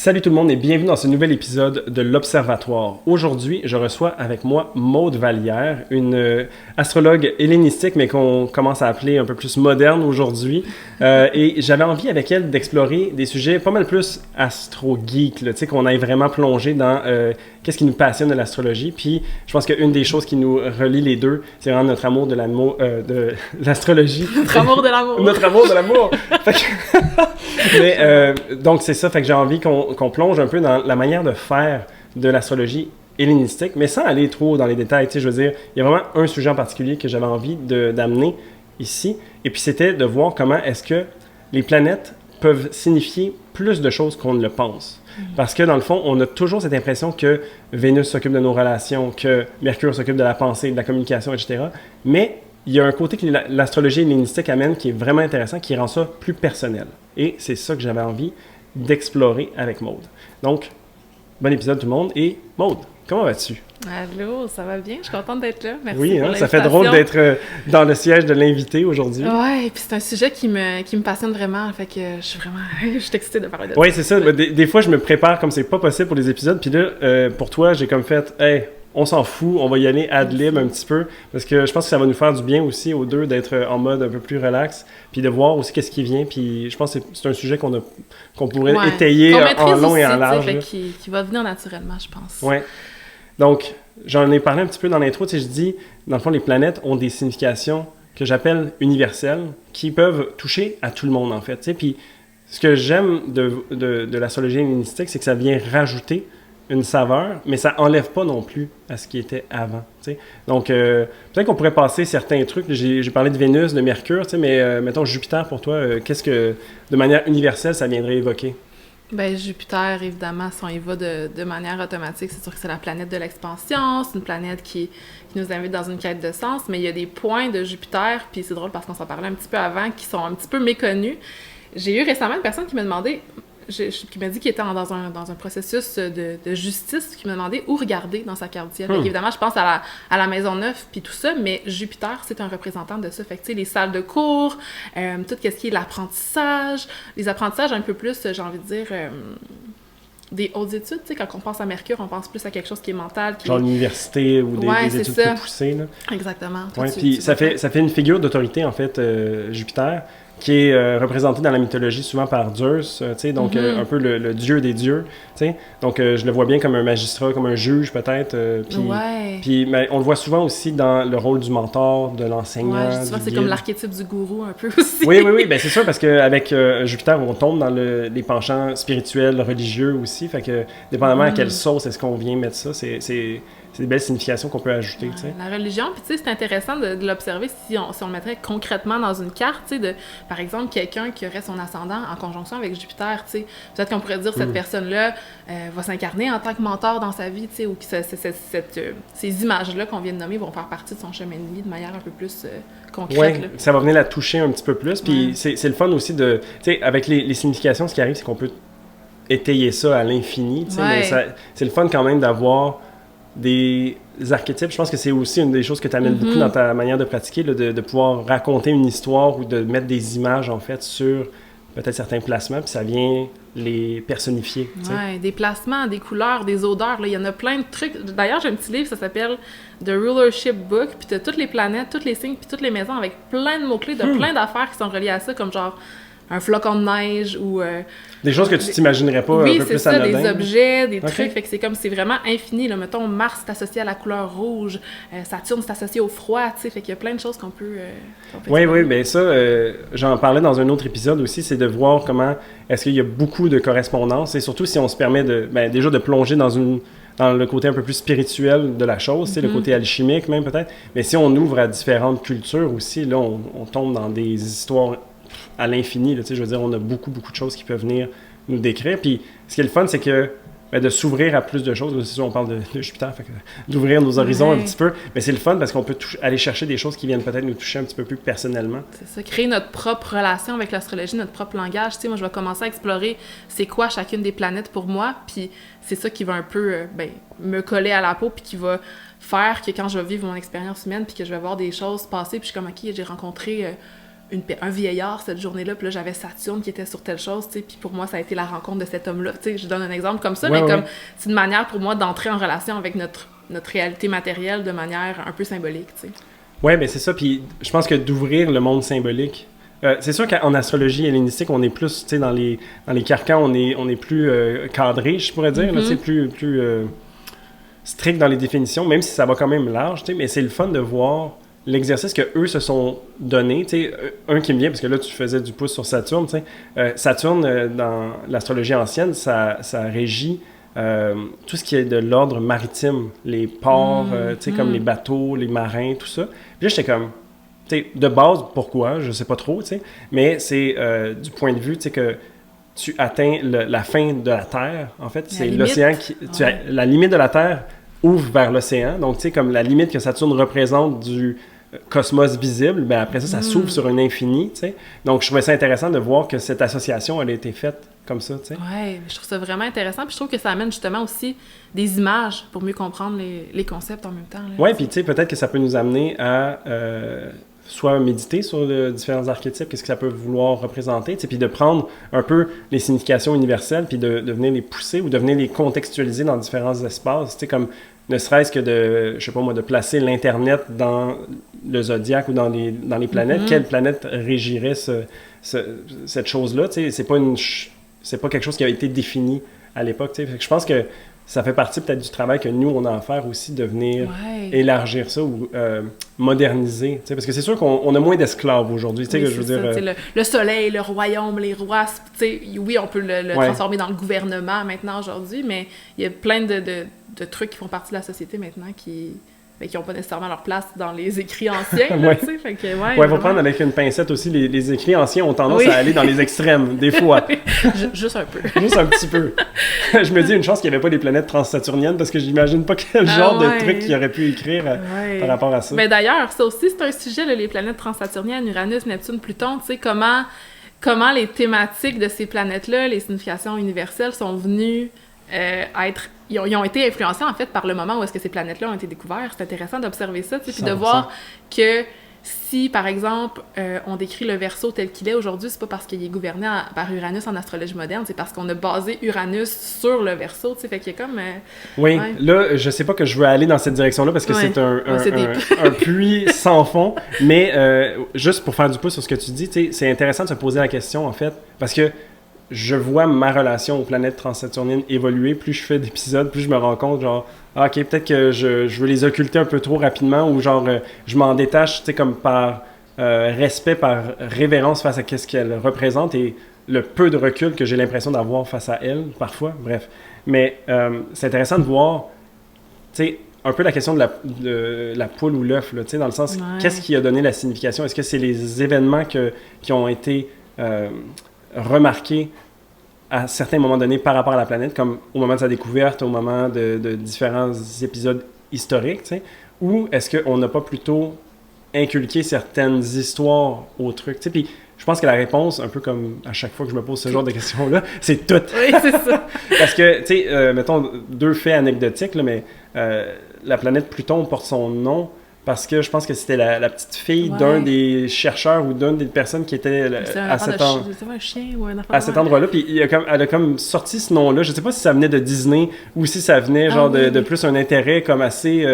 Salut tout le monde et bienvenue dans ce nouvel épisode de l'Observatoire. Aujourd'hui, je reçois avec moi Maude Vallière, une astrologue hellénistique, mais qu'on commence à appeler un peu plus moderne aujourd'hui. Et j'avais envie avec elle d'explorer des sujets pas mal plus astro-geek, tu sais, qu'on aille vraiment plonger dans qu'est-ce qui nous passionne de l'astrologie. Puis je pense qu'une des choses qui nous relie les deux, c'est vraiment notre amour de l'astrologie. Notre amour de l'amour. Notre amour de l'amour. Donc c'est ça, fait que j'ai envie qu'on plonge un peu dans la manière de faire de l'astrologie hellénistique, mais sans aller trop dans les détails. Tu sais, je veux dire, il y a vraiment un sujet en particulier que j'avais envie d'amener ici, et puis c'était de voir comment est-ce que les planètes peuvent signifier plus de choses qu'on ne le pense. Parce que dans le fond, on a toujours cette impression que Vénus s'occupe de nos relations, que Mercure s'occupe de la pensée, de la communication, etc. Mais il y a un côté que l'astrologie hellénistique amène qui est vraiment intéressant, qui rend ça plus personnel. Et c'est ça que j'avais envie d'explorer avec Maude. Donc, bon épisode tout le monde. Et Maude, comment vas-tu? Allô, ça va bien? Je suis contente d'être là. Merci oui, pour ça fait drôle d'être dans le siège de l'invité aujourd'hui. Ouais, et puis c'est un sujet qui me passionne vraiment, fait que je suis excitée de parler de ça. Oui, c'est ça. Des fois, je me prépare comme c'est pas possible pour les épisodes. Puis là, pour toi, j'ai comme fait, hey, on s'en fout, on va y aller ad lib un petit peu, parce que je pense que ça va nous faire du bien aussi aux deux d'être en mode un peu plus relax, puis de voir aussi qu'est-ce qui vient, puis je pense que c'est un sujet qu'on pourrait étayer en long et en large. Qui va venir naturellement, je pense. Oui. Donc, j'en ai parlé un petit peu dans l'intro, tu sais, je dis, dans le fond, les planètes ont des significations que j'appelle universelles, qui peuvent toucher à tout le monde, en fait, tu sais, puis ce que j'aime de l'astrologie hellénistique, c'est que ça vient rajouter une saveur, mais ça enlève pas non plus à ce qui était avant, tu sais. Donc, peut-être qu'on pourrait passer certains trucs. J'ai parlé de Vénus, de Mercure, tu sais, mais mettons Jupiter pour toi, qu'est-ce que, de manière universelle, ça viendrait évoquer? Ben Jupiter, évidemment, si on y va de manière automatique, c'est sûr que c'est la planète de l'expansion, c'est une planète qui nous invite dans une quête de sens, mais il y a des points de Jupiter, puis c'est drôle parce qu'on s'en parlait un petit peu avant, qui sont un petit peu méconnus. J'ai eu récemment une personne qui m'a demandé... qui m'a dit qu'il était dans un processus de justice, qui m'a demandé où regarder dans sa carte du ciel. Évidemment, je pense à la Maison Neuve puis tout ça, mais Jupiter, c'est un représentant de ça. Fait que, tu sais, les salles de cours, tout ce qui est l'apprentissage, les apprentissages un peu plus, j'ai envie de dire, des hautes études. Tu sais, quand on pense à Mercure, on pense plus à quelque chose qui est mental. Genre l'université ou des études plus poussées. Là. Exactement. Ouais, puis ça fait une figure d'autorité, en fait, Jupiter, qui est représenté dans la mythologie souvent par Zeus, tu sais, donc un peu le dieu des dieux, tu sais. Donc, je le vois bien comme un magistrat, comme un juge, peut-être. Puis on le voit souvent aussi dans le rôle du mentor, de l'enseignant. Ouais, souvent, c'est comme l'archétype du gourou, un peu aussi. Oui, ben c'est sûr, parce qu'avec Jupiter, on tombe dans les penchants spirituels, religieux aussi, fait que, dépendamment à quelle sauce est-ce qu'on vient mettre ça, c'est des belles significations qu'on peut ajouter, tu sais. La religion, puis tu sais, c'est intéressant de l'observer si on le mettrait concrètement dans une carte, tu sais, par exemple, quelqu'un qui aurait son ascendant en conjonction avec Jupiter, tu sais, peut-être qu'on pourrait dire que cette personne-là va s'incarner en tant que mentor dans sa vie, tu sais, ou que ces images-là qu'on vient de nommer vont faire partie de son chemin de vie de manière un peu plus concrète. Oui, ça va venir la toucher un petit peu plus, puis c'est le fun aussi de, tu sais, avec les significations, ce qui arrive, c'est qu'on peut étayer ça à l'infini, tu sais, mais c'est le fun quand même d'avoir des archétypes. Je pense que c'est aussi une des choses que tu amènes beaucoup dans ta manière de pratiquer, là, de pouvoir raconter une histoire ou de mettre des images, en fait, sur peut-être certains placements, puis ça vient les personnifier. Oui, des placements, des couleurs, des odeurs. Là. Il y en a plein de trucs. D'ailleurs, j'ai un petit livre, ça s'appelle The Rulership Book, puis tu as toutes les planètes, tous les signes, puis toutes les maisons avec plein de mots-clés, de plein d'affaires qui sont reliées à ça, comme genre un flocon de neige ou... des choses que tu t'imaginerais pas un peu plus anodin. Oui, c'est ça, des objets, des trucs. Fait que c'est vraiment infini. Là. Mettons, Mars est associé à la couleur rouge, Saturne est associé au froid, tu sais. Fait qu'il y a plein de choses qu'on peut... Oui, bien ça, j'en parlais dans un autre épisode aussi, c'est de voir comment est-ce qu'il y a beaucoup de correspondances et surtout si on se permet déjà de plonger dans le côté un peu plus spirituel de la chose, le côté alchimique même peut-être, mais si on ouvre à différentes cultures aussi, là, on tombe dans des histoires à l'infini, je veux dire, on a beaucoup de choses qui peuvent venir nous décrire, puis ce qui est le fun, c'est que de s'ouvrir à plus de choses, c'est sûr, on parle de Jupiter, fait que d'ouvrir nos horizons un petit peu, mais c'est le fun parce qu'on peut aller chercher des choses qui viennent peut-être nous toucher un petit peu plus personnellement. C'est ça, créer notre propre relation avec l'astrologie, notre propre langage. Tu sais, moi, je vais commencer à explorer c'est quoi chacune des planètes pour moi, puis c'est ça qui va un peu me coller à la peau, puis qui va faire que quand je vais vivre mon expérience humaine, puis que je vais voir des choses passer, puis je suis comme, OK, j'ai rencontré un vieillard cette journée-là, puis là, j'avais Saturne qui était sur telle chose, tu sais, puis pour moi, ça a été la rencontre de cet homme-là. Tu sais, je donne un exemple comme ça, mais comme c'est une manière pour moi d'entrer en relation avec notre réalité matérielle de manière un peu symbolique, tu sais. Ouais, mais c'est ça, puis je pense que d'ouvrir le monde symbolique, c'est sûr qu'en astrologie hellénistique, on est plus, tu sais, dans les carcans, on est plus cadré, je pourrais dire, là, tu sais, plus strict dans les définitions, même si ça va quand même large, tu sais, mais c'est le fun de voir l'exercice qu'eux se sont donné, tu sais, un qui me vient, parce que là, tu faisais du pouce sur Saturne, tu sais, Saturne, dans l'astrologie ancienne, ça régit tout ce qui est de l'ordre maritime, les ports, tu sais, comme les bateaux, les marins, tout ça. Puis là, j'étais comme, tu sais, de base, pourquoi, je sais pas trop, tu sais, mais c'est du point de vue, tu sais, que tu atteins la fin de la Terre, en fait, c'est l'océan qui... la limite de la Terre ouvre vers l'océan, donc tu sais, comme la limite que Saturne représente du cosmos visible, ben après ça s'ouvre sur un infini, tu sais. Donc je trouvais ça intéressant de voir que cette association, elle a été faite comme ça, tu sais. Ouais, je trouve ça vraiment intéressant, puis je trouve que ça amène justement aussi des images pour mieux comprendre les concepts en même temps. Ouais, puis tu sais, peut-être que ça peut nous amener à soit méditer sur différents archétypes, qu'est-ce que ça peut vouloir représenter, tu sais, puis de prendre un peu les significations universelles, puis de venir les pousser ou de venir les contextualiser dans différents espaces, tu sais, comme ne serait-ce que je sais pas moi, de placer l'Internet dans le zodiaque ou dans les planètes. Quelle planète régirait cette chose-là, tu sais, c'est pas quelque chose qui a été défini à l'époque, tu sais. Je pense que ça fait partie peut-être du travail que nous, on a à faire aussi, de venir élargir ça ou moderniser, tu sais, parce que c'est sûr qu'on a moins d'esclaves aujourd'hui, tu sais, que je veux dire... Le soleil, le royaume, les rois, tu sais, oui, on peut le transformer dans le gouvernement maintenant, aujourd'hui, mais il y a plein de trucs qui font partie de la société maintenant qui n'ont pas nécessairement leur place dans les écrits anciens, tu sais, fait que, il faut prendre avec une pincette aussi, les écrits anciens ont tendance à aller dans les extrêmes, des fois. Juste un peu. Juste un petit peu. Je me dis une chance qu'il n'y avait pas des planètes transsaturniennes, parce que je n'imagine pas quel genre de truc qu'il aurait pu écrire par rapport à ça. Mais d'ailleurs, ça aussi, c'est un sujet, là, les planètes transsaturniennes, Uranus, Neptune, Pluton, tu sais, comment les thématiques de ces planètes-là, les significations universelles sont venues ils ont été influencés, en fait, par le moment où est-ce que ces planètes-là ont été découvertes. C'est intéressant d'observer ça, puis de voir que si, par exemple, on décrit le Verseau tel qu'il est aujourd'hui, c'est pas parce qu'il est gouverné par Uranus en astrologie moderne, c'est parce qu'on a basé Uranus sur le Verseau, tu sais, fait qu'il y a comme... là, je sais pas que je veux aller dans cette direction-là, parce que c'est un puits sans fond, mais juste pour faire du pouce sur ce que tu dis, tu sais, c'est intéressant de se poser la question, en fait, parce que je vois ma relation aux planètes transsaturniennes évoluer. Plus je fais d'épisodes, plus je me rends compte, genre, OK, peut-être que je veux les occulter un peu trop rapidement, ou genre, je m'en détache, tu sais, comme par respect, par révérence face à ce qu'elle représente et le peu de recul que j'ai l'impression d'avoir face à elle, parfois, bref. Mais c'est intéressant de voir, tu sais, un peu la question de la poule ou l'œuf, là, tu sais, dans le sens, qu'est-ce qui a donné la signification? Est-ce que c'est les événements qui ont été remarqués à certains moments donnés par rapport à la planète, comme au moment de sa découverte, au moment de différents épisodes historiques, tu sais, ou est-ce qu'on n'a pas plutôt inculqué certaines histoires au truc, tu sais, puis je pense que la réponse, un peu comme à chaque fois que je me pose ce genre de questions-là, c'est tout. Oui, c'est ça. Parce que, tu sais, mettons, 2 faits anecdotiques, là, mais la planète Pluton porte son nom parce que je pense que c'était la petite fille d'un des chercheurs ou d'une des personnes qui était à cet endroit-là. Puis elle a comme sorti ce nom-là. Je sais pas si ça venait de Disney ou si ça venait genre de plus un intérêt comme assez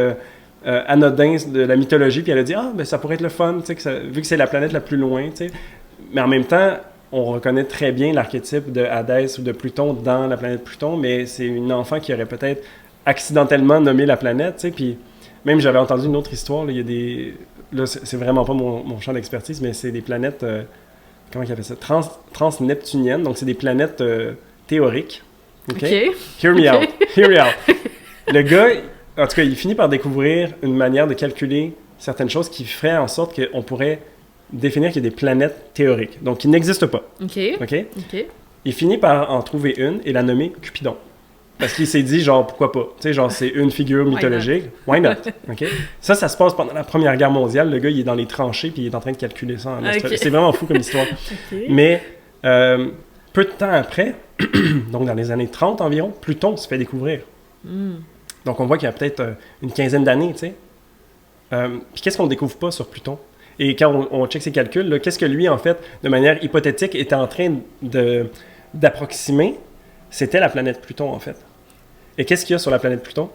anodin de la mythologie. Puis elle a dit, ben ça pourrait être le fun, tu sais, vu que c'est la planète la plus loin, tu sais. Mais en même temps, on reconnaît très bien l'archétype de Hadès ou de Pluton dans la planète Pluton, mais c'est une enfant qui aurait peut-être accidentellement nommé la planète, tu sais, puis même j'avais entendu une autre histoire, là, il y a des... Là, c'est vraiment pas mon champ d'expertise, mais c'est des planètes, comment il appelle ça? Transneptuniennes, donc c'est des planètes théoriques. OK? Hear me out. Hear me out. Le gars, en tout cas, il finit par découvrir une manière de calculer certaines choses qui ferait en sorte qu'on pourrait définir qu'il y a des planètes théoriques, donc qui n'existent pas. OK? Il finit par en trouver une et la nommer Cupidon. Parce qu'il s'est dit, genre, pourquoi pas? Tu sais, genre, c'est une figure mythologique. Why not? OK? Ça se passe pendant la Première Guerre mondiale. Le gars, il est dans les tranchées puis il est en train de calculer ça en astrologie. C'est vraiment fou comme histoire. Mais peu de temps après, donc dans les années 30 environ, Pluton se fait découvrir. Donc on voit qu'il y a peut-être une quinzaine d'années, tu sais. Puis qu'est-ce qu'on découvre pas sur Pluton? Et quand on check ses calculs, là, qu'est-ce que lui, en fait, de manière hypothétique, était en train d'approximer? C'était la planète Pluton, en fait. Et qu'est-ce qu'il y a sur la planète Pluton?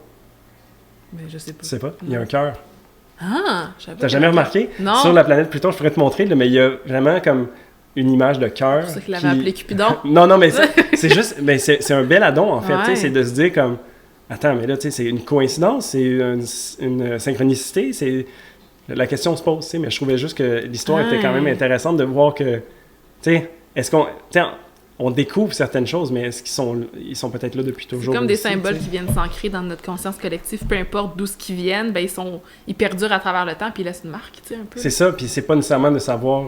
Mais je sais pas. Tu sais pas? Il y a un cœur. Ah! Je savais pas. T'as jamais remarqué? Non. Sur la planète Pluton, je pourrais te montrer, là, mais il y a vraiment comme une image de cœur. C'est pour ça qu'il l'avait appelé Cupidon. Non, mais c'est juste... Mais c'est un bel addon, en fait. Ouais. Tu sais, c'est de se dire comme... Attends, mais là, tu sais, c'est une coïncidence, c'est une synchronicité, c'est... La question se pose, tu sais, mais je trouvais juste que l'histoire était quand même intéressante de voir que... Tu sais, est-ce qu'on... Tu sais, on découvre certaines choses, mais est-ce ils sont peut-être là depuis toujours? C'est comme des aussi, symboles qui viennent s'ancrer dans notre conscience collective, peu importe d'où ce qu'ils viennent, ben ils perdurent à travers le temps puis ils laissent une marque, tu sais, un peu. C'est ça, puis c'est pas nécessairement de savoir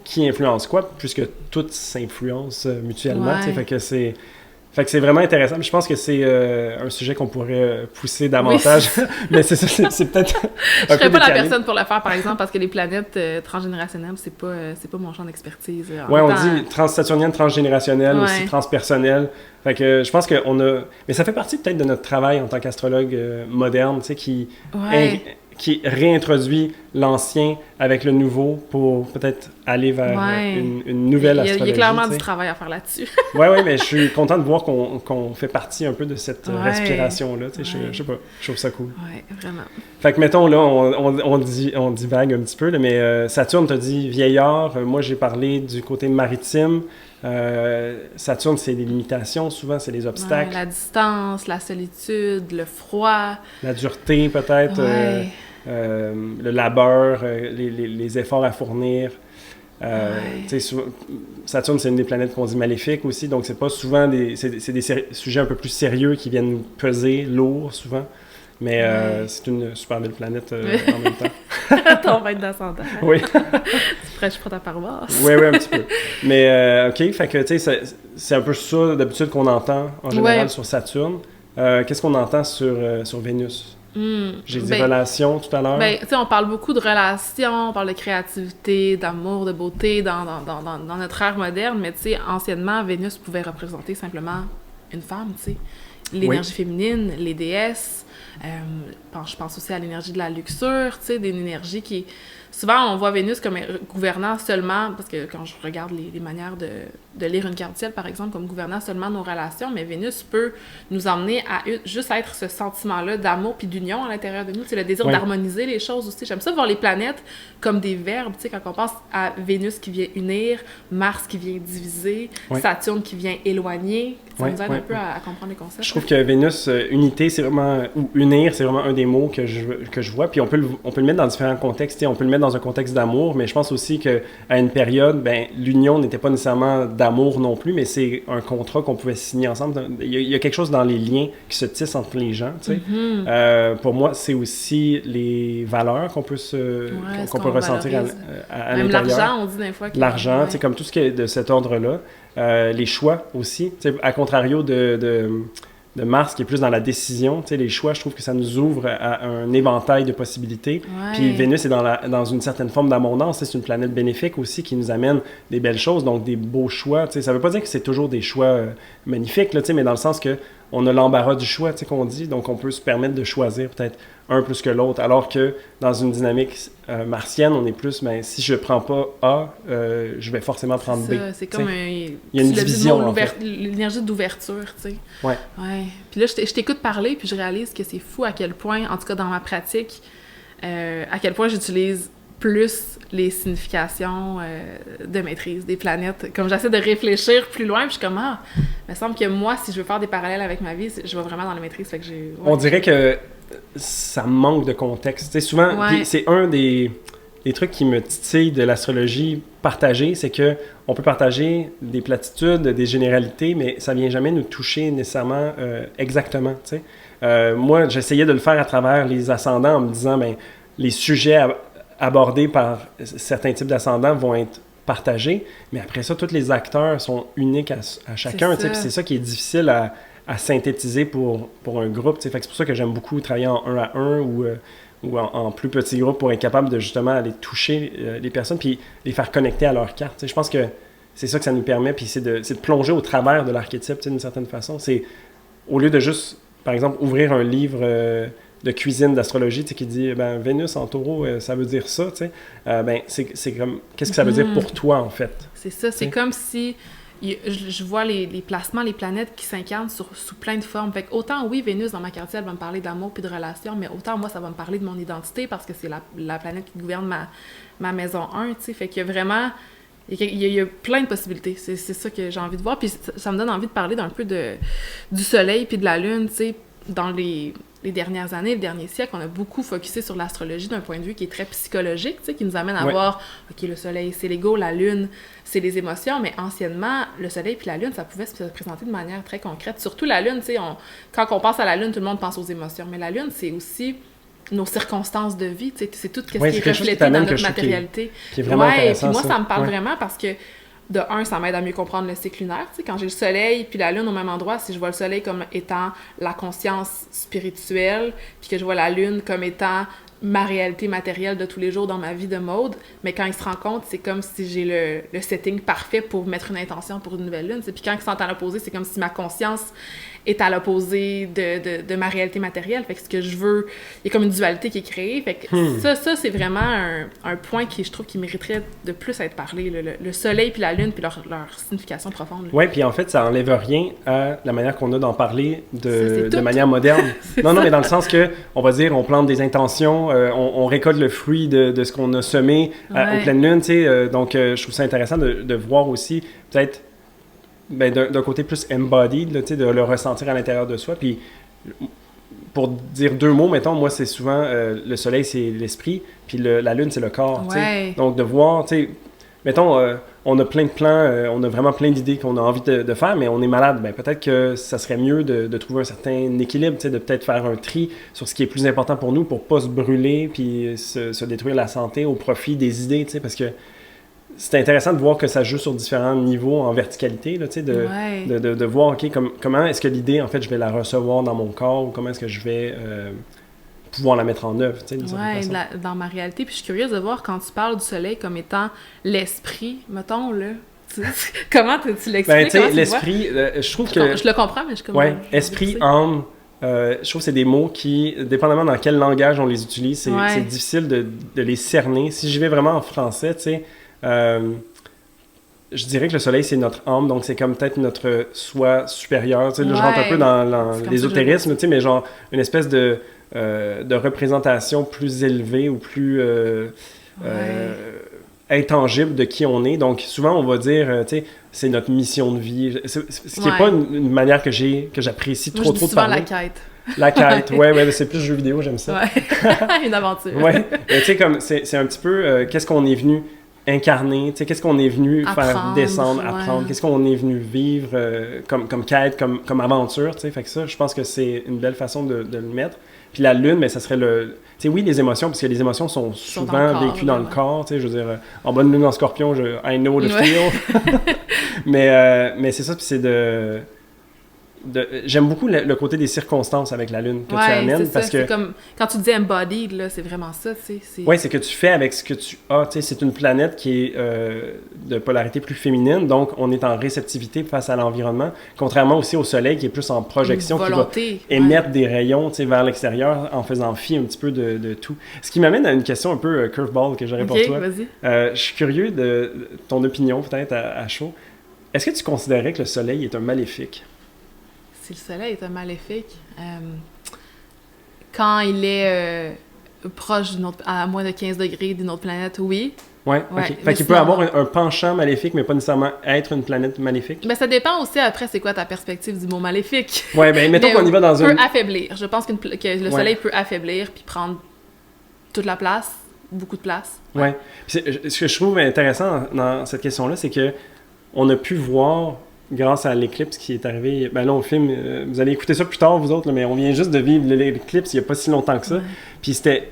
qui influence quoi, puisque toutes s'influencent mutuellement, tu sais, fait que c'est vraiment intéressant. Je pense que c'est un sujet qu'on pourrait pousser davantage, oui. Mais c'est ça, c'est peut-être je serais pas la personne pour le faire, par exemple, parce que les planètes transgénérationnelles, c'est pas mon champ d'expertise. Ouais, on dit transsaturnienne, transgénérationnelle, aussi transpersonnelle. Fait que je pense qu'on a... Mais ça fait partie peut-être de notre travail en tant qu'astrologue moderne, tu sais, qui réintroduit l'ancien avec le nouveau pour peut-être aller vers une nouvelle astrologie. Il y a clairement du travail à faire là-dessus. Oui, mais je suis content de voir qu'on fait partie un peu de cette respiration-là. Je sais pas, je trouve ça cool. Oui, vraiment. Fait que, mettons, là, on divague un petit peu, là, mais Saturne t'a dit vieillard. Moi, j'ai parlé du côté maritime. Saturne, c'est des limitations, souvent, c'est les obstacles. La distance, la solitude, le froid. La dureté, peut-être. Le labeur, les efforts à fournir. Saturne, c'est une des planètes qu'on dit maléfiques aussi, donc c'est pas souvent c'est des sujets un peu plus sérieux qui viennent peser, lourds souvent, mais c'est une super belle planète en même temps. Ton maître d'ascendant. Oui. Tu prêches pour ta paroisse. Oui, un petit peu. Mais OK, fait que tu sais, c'est un peu ça d'habitude qu'on entend en général sur Saturne. Qu'est-ce qu'on entend sur Vénus? J'ai dit relations tout à l'heure. On parle beaucoup de relations, on parle de créativité, d'amour, de beauté dans notre ère moderne, mais anciennement, Vénus pouvait représenter simplement une femme, l'énergie féminine, les déesses. Je pense aussi à l'énergie de la luxure, des énergies qui... Souvent, on voit Vénus comme gouvernant seulement, parce que quand je regarde les manières de lire une carte du ciel, par exemple, comme gouvernant seulement nos relations, mais Vénus peut nous emmener à juste être ce sentiment-là d'amour puis d'union à l'intérieur de nous, le désir d'harmoniser les choses aussi. J'aime ça voir les planètes comme des verbes, quand on pense à Vénus qui vient unir, Mars qui vient diviser, Saturne qui vient éloigner, ça nous aide un peu à comprendre les concepts. Je trouve que Vénus, unité, c'est vraiment, ou unir, c'est vraiment un des mots que je vois, puis on peut le mettre dans différents contextes, on peut le mettre dans un contexte d'amour, mais je pense aussi qu'à une période, l'union n'était pas nécessairement d'amour non plus, mais c'est un contrat qu'on pouvait signer ensemble. Il y a quelque chose dans les liens qui se tissent entre les gens, pour moi, c'est aussi les valeurs qu'on peut ressentir à même l'intérieur. L'argent, on dit des fois. L'argent, comme tout ce qui est de cet ordre-là. Les choix aussi, à contrario de Mars qui est plus dans la décision, les choix, je trouve que ça nous ouvre à un éventail de possibilités. Puis Vénus est dans une certaine forme d'abondance, c'est une planète bénéfique aussi qui nous amène des belles choses, donc des beaux choix. Ça veut pas dire que c'est toujours des choix magnifiques, là, mais dans le sens que on a l'embarras du choix, qu'on dit, donc on peut se permettre de choisir peut-être un plus que l'autre, alors que dans une dynamique martienne, on est plus, si je prends pas A, je vais forcément prendre B. C'est comme il y a une division, en fait. L'énergie d'ouverture, tu sais. Ouais. Puis là, je t'écoute parler, puis je réalise que c'est fou à quel point, en tout cas dans ma pratique, à quel point j'utilise plus les significations de maîtrise des planètes. Comme j'essaie de réfléchir plus loin, puis je suis comme, il me semble que moi, si je veux faire des parallèles avec ma vie, je vais vraiment dans la maîtrise. Fait que on dirait que ça manque de contexte. Souvent, c'est un des trucs qui me titille de l'astrologie partagée, c'est que on peut partager des platitudes, des généralités, mais ça vient jamais nous toucher nécessairement exactement. Moi, j'essayais de le faire à travers les ascendants en me disant, les sujets abordés par certains types d'ascendants vont être partagés, mais après ça, tous les acteurs sont uniques à chacun. Puis c'est ça qui est difficile à synthétiser pour un groupe. Fait que c'est pour ça que j'aime beaucoup travailler en 1 à 1 ou en plus petit groupe pour être capable de justement aller toucher les personnes puis les faire connecter à leur carte. Je pense que c'est ça que ça nous permet, puis c'est de plonger au travers de l'archétype d'une certaine façon. C'est au lieu de juste, par exemple, ouvrir un livre de cuisine, d'astrologie, tu sais, qui dit, ben, Vénus en taureau, ça veut dire ça, tu sais. Ben, c'est comme, qu'est-ce que ça veut dire pour toi, en fait? C'est ça, c'est comme si je vois les placements, les planètes qui s'incarnent sous plein de formes. Fait que autant, oui, Vénus, dans ma carte, elle va me parler d'amour puis de relations, mais autant, moi, ça va me parler de mon identité parce que c'est la planète qui gouverne ma maison 1, tu sais. Fait qu'il y a vraiment... Il y a plein de possibilités. C'est ça que j'ai envie de voir. Puis ça me donne envie de parler d'un peu du soleil puis de la lune, tu sais. Dans les dernières années, le dernier siècle, on a beaucoup focusé sur l'astrologie d'un point de vue qui est très psychologique, tu sais, qui nous amène à voir, OK, le soleil, c'est l'ego, la lune, c'est les émotions, mais anciennement, le soleil puis la lune, ça pouvait se présenter de manière très concrète. Surtout la lune, tu sais, quand on pense à la lune, tout le monde pense aux émotions, mais la lune, c'est aussi nos circonstances de vie, tu sais, c'est tout ce qui est reflété dans notre matérialité. Qui est vraiment intéressant, puis moi, ça me parle vraiment parce que de un, ça m'aide à mieux comprendre le cycle lunaire. Tu sais, quand j'ai le soleil puis la lune au même endroit, si je vois le soleil comme étant la conscience spirituelle, puis que je vois la lune comme étant ma réalité matérielle de tous les jours dans ma vie de mode, mais quand ils se rencontrent, c'est comme si j'ai le setting parfait pour mettre une intention pour une nouvelle lune. Puis quand ils sont à l'opposé, c'est comme si ma conscience est à l'opposé de ma réalité matérielle. Fait que ce que je veux, il y a comme une dualité qui est créée. Fait que ça c'est vraiment un point qui, je trouve, qui mériterait de plus être parlé. Le soleil puis la lune puis leur signification profonde. Oui, puis en fait, ça enlève rien à la manière qu'on a d'en parler de manière moderne. Non, mais dans le sens que, on va dire, on plante des intentions, on récolte le fruit de ce qu'on a semé aux pleines lunes, tu sais. Donc, je trouve ça intéressant de voir aussi, peut-être, ben, d'un côté plus embodied, là, de le ressentir à l'intérieur de soi. Puis, pour dire deux mots, mettons, moi, c'est souvent le soleil, c'est l'esprit, puis la lune, c'est le corps. Ouais. Donc, de voir, tu sais, mettons, on a plein de plans, on a vraiment plein d'idées qu'on a envie de faire, mais on est malade. Ben, peut-être que ça serait mieux de trouver un certain équilibre, de peut-être faire un tri sur ce qui est plus important pour nous pour pas se brûler puis se détruire la santé au profit des idées, parce que c'est intéressant de voir que ça joue sur différents niveaux en verticalité, là, de voir, OK, comment est-ce que l'idée, en fait, je vais la recevoir dans mon corps ou comment est-ce que je vais pouvoir la mettre en œuvre, dans ma réalité. Puis je suis curieuse de voir quand tu parles du soleil comme étant l'esprit, mettons, là. Comment tu l'expliques? Ben, l'esprit, je trouve que... Je le comprends, mais je comprends. Ouais, esprit, âme... je trouve que c'est des mots qui, dépendamment dans quel langage on les utilise, c'est difficile de les cerner. Si j'y vais vraiment en français, tu sais... je dirais que le soleil, c'est notre âme, donc c'est comme peut-être notre soi supérieur. Tu sais, là, je rentre un peu dans l'ésotérisme, tu sais, mais genre une espèce de représentation plus élevée ou plus intangible de qui on est. Donc souvent, on va dire, tu sais, c'est notre mission de vie. Ce qui n'est pas une manière que j'apprécie trop de parler. La quête. La quête, ouais, c'est plus jeu vidéo, j'aime ça. Ouais. Une aventure. Ouais, tu sais, comme c'est un petit peu qu'est-ce qu'on est venu incarner, tu sais, qu'est-ce qu'on est venu faire descendre, apprendre, qu'est-ce qu'on est venu vivre comme quête, comme aventure, tu sais, fait que ça, je pense que c'est une belle façon de le mettre. Puis la lune, mais ça serait tu sais, oui, les émotions, parce que les émotions sont souvent vécues dans le corps, tu sais, je veux dire, en bonne lune en scorpion, I know the feel. mais c'est ça, puis c'est j'aime beaucoup le côté des circonstances avec la lune que tu amènes, parce que... c'est comme, quand tu dis embodied, là, c'est vraiment ça, tu sais. Oui, c'est que tu fais avec ce que tu as, tu sais, c'est une planète qui est de polarité plus féminine, donc on est en réceptivité face à l'environnement, contrairement aussi au soleil qui est plus en projection, qui va émettre des rayons, tu sais, vers l'extérieur en faisant fi un petit peu de tout. Ce qui m'amène à une question un peu curveball que j'aurais pour toi. Vas-y. Je suis curieux de ton opinion, peut-être, à chaud. Est-ce que tu considérais que le soleil est un maléfique? Si le soleil est un maléfique, quand il est proche à moins de 15 degrés d'une autre planète, oui. Oui, OK. Fait qu'il peut avoir un penchant maléfique, mais pas nécessairement être une planète maléfique. Ben, ça dépend aussi, après, c'est quoi ta perspective du mot maléfique. Oui, ben mettons qu'on y va dans peut affaiblir. Je pense que le soleil peut affaiblir puis prendre toute la place, beaucoup de place. Oui. Ce que je trouve intéressant dans cette question-là, c'est que on a pu voir... grâce à l'éclipse qui est arrivé, ben là on filme, vous allez écouter ça plus tard vous autres, là, mais on vient juste de vivre l'éclipse il n'y a pas si longtemps que ça, puis c'était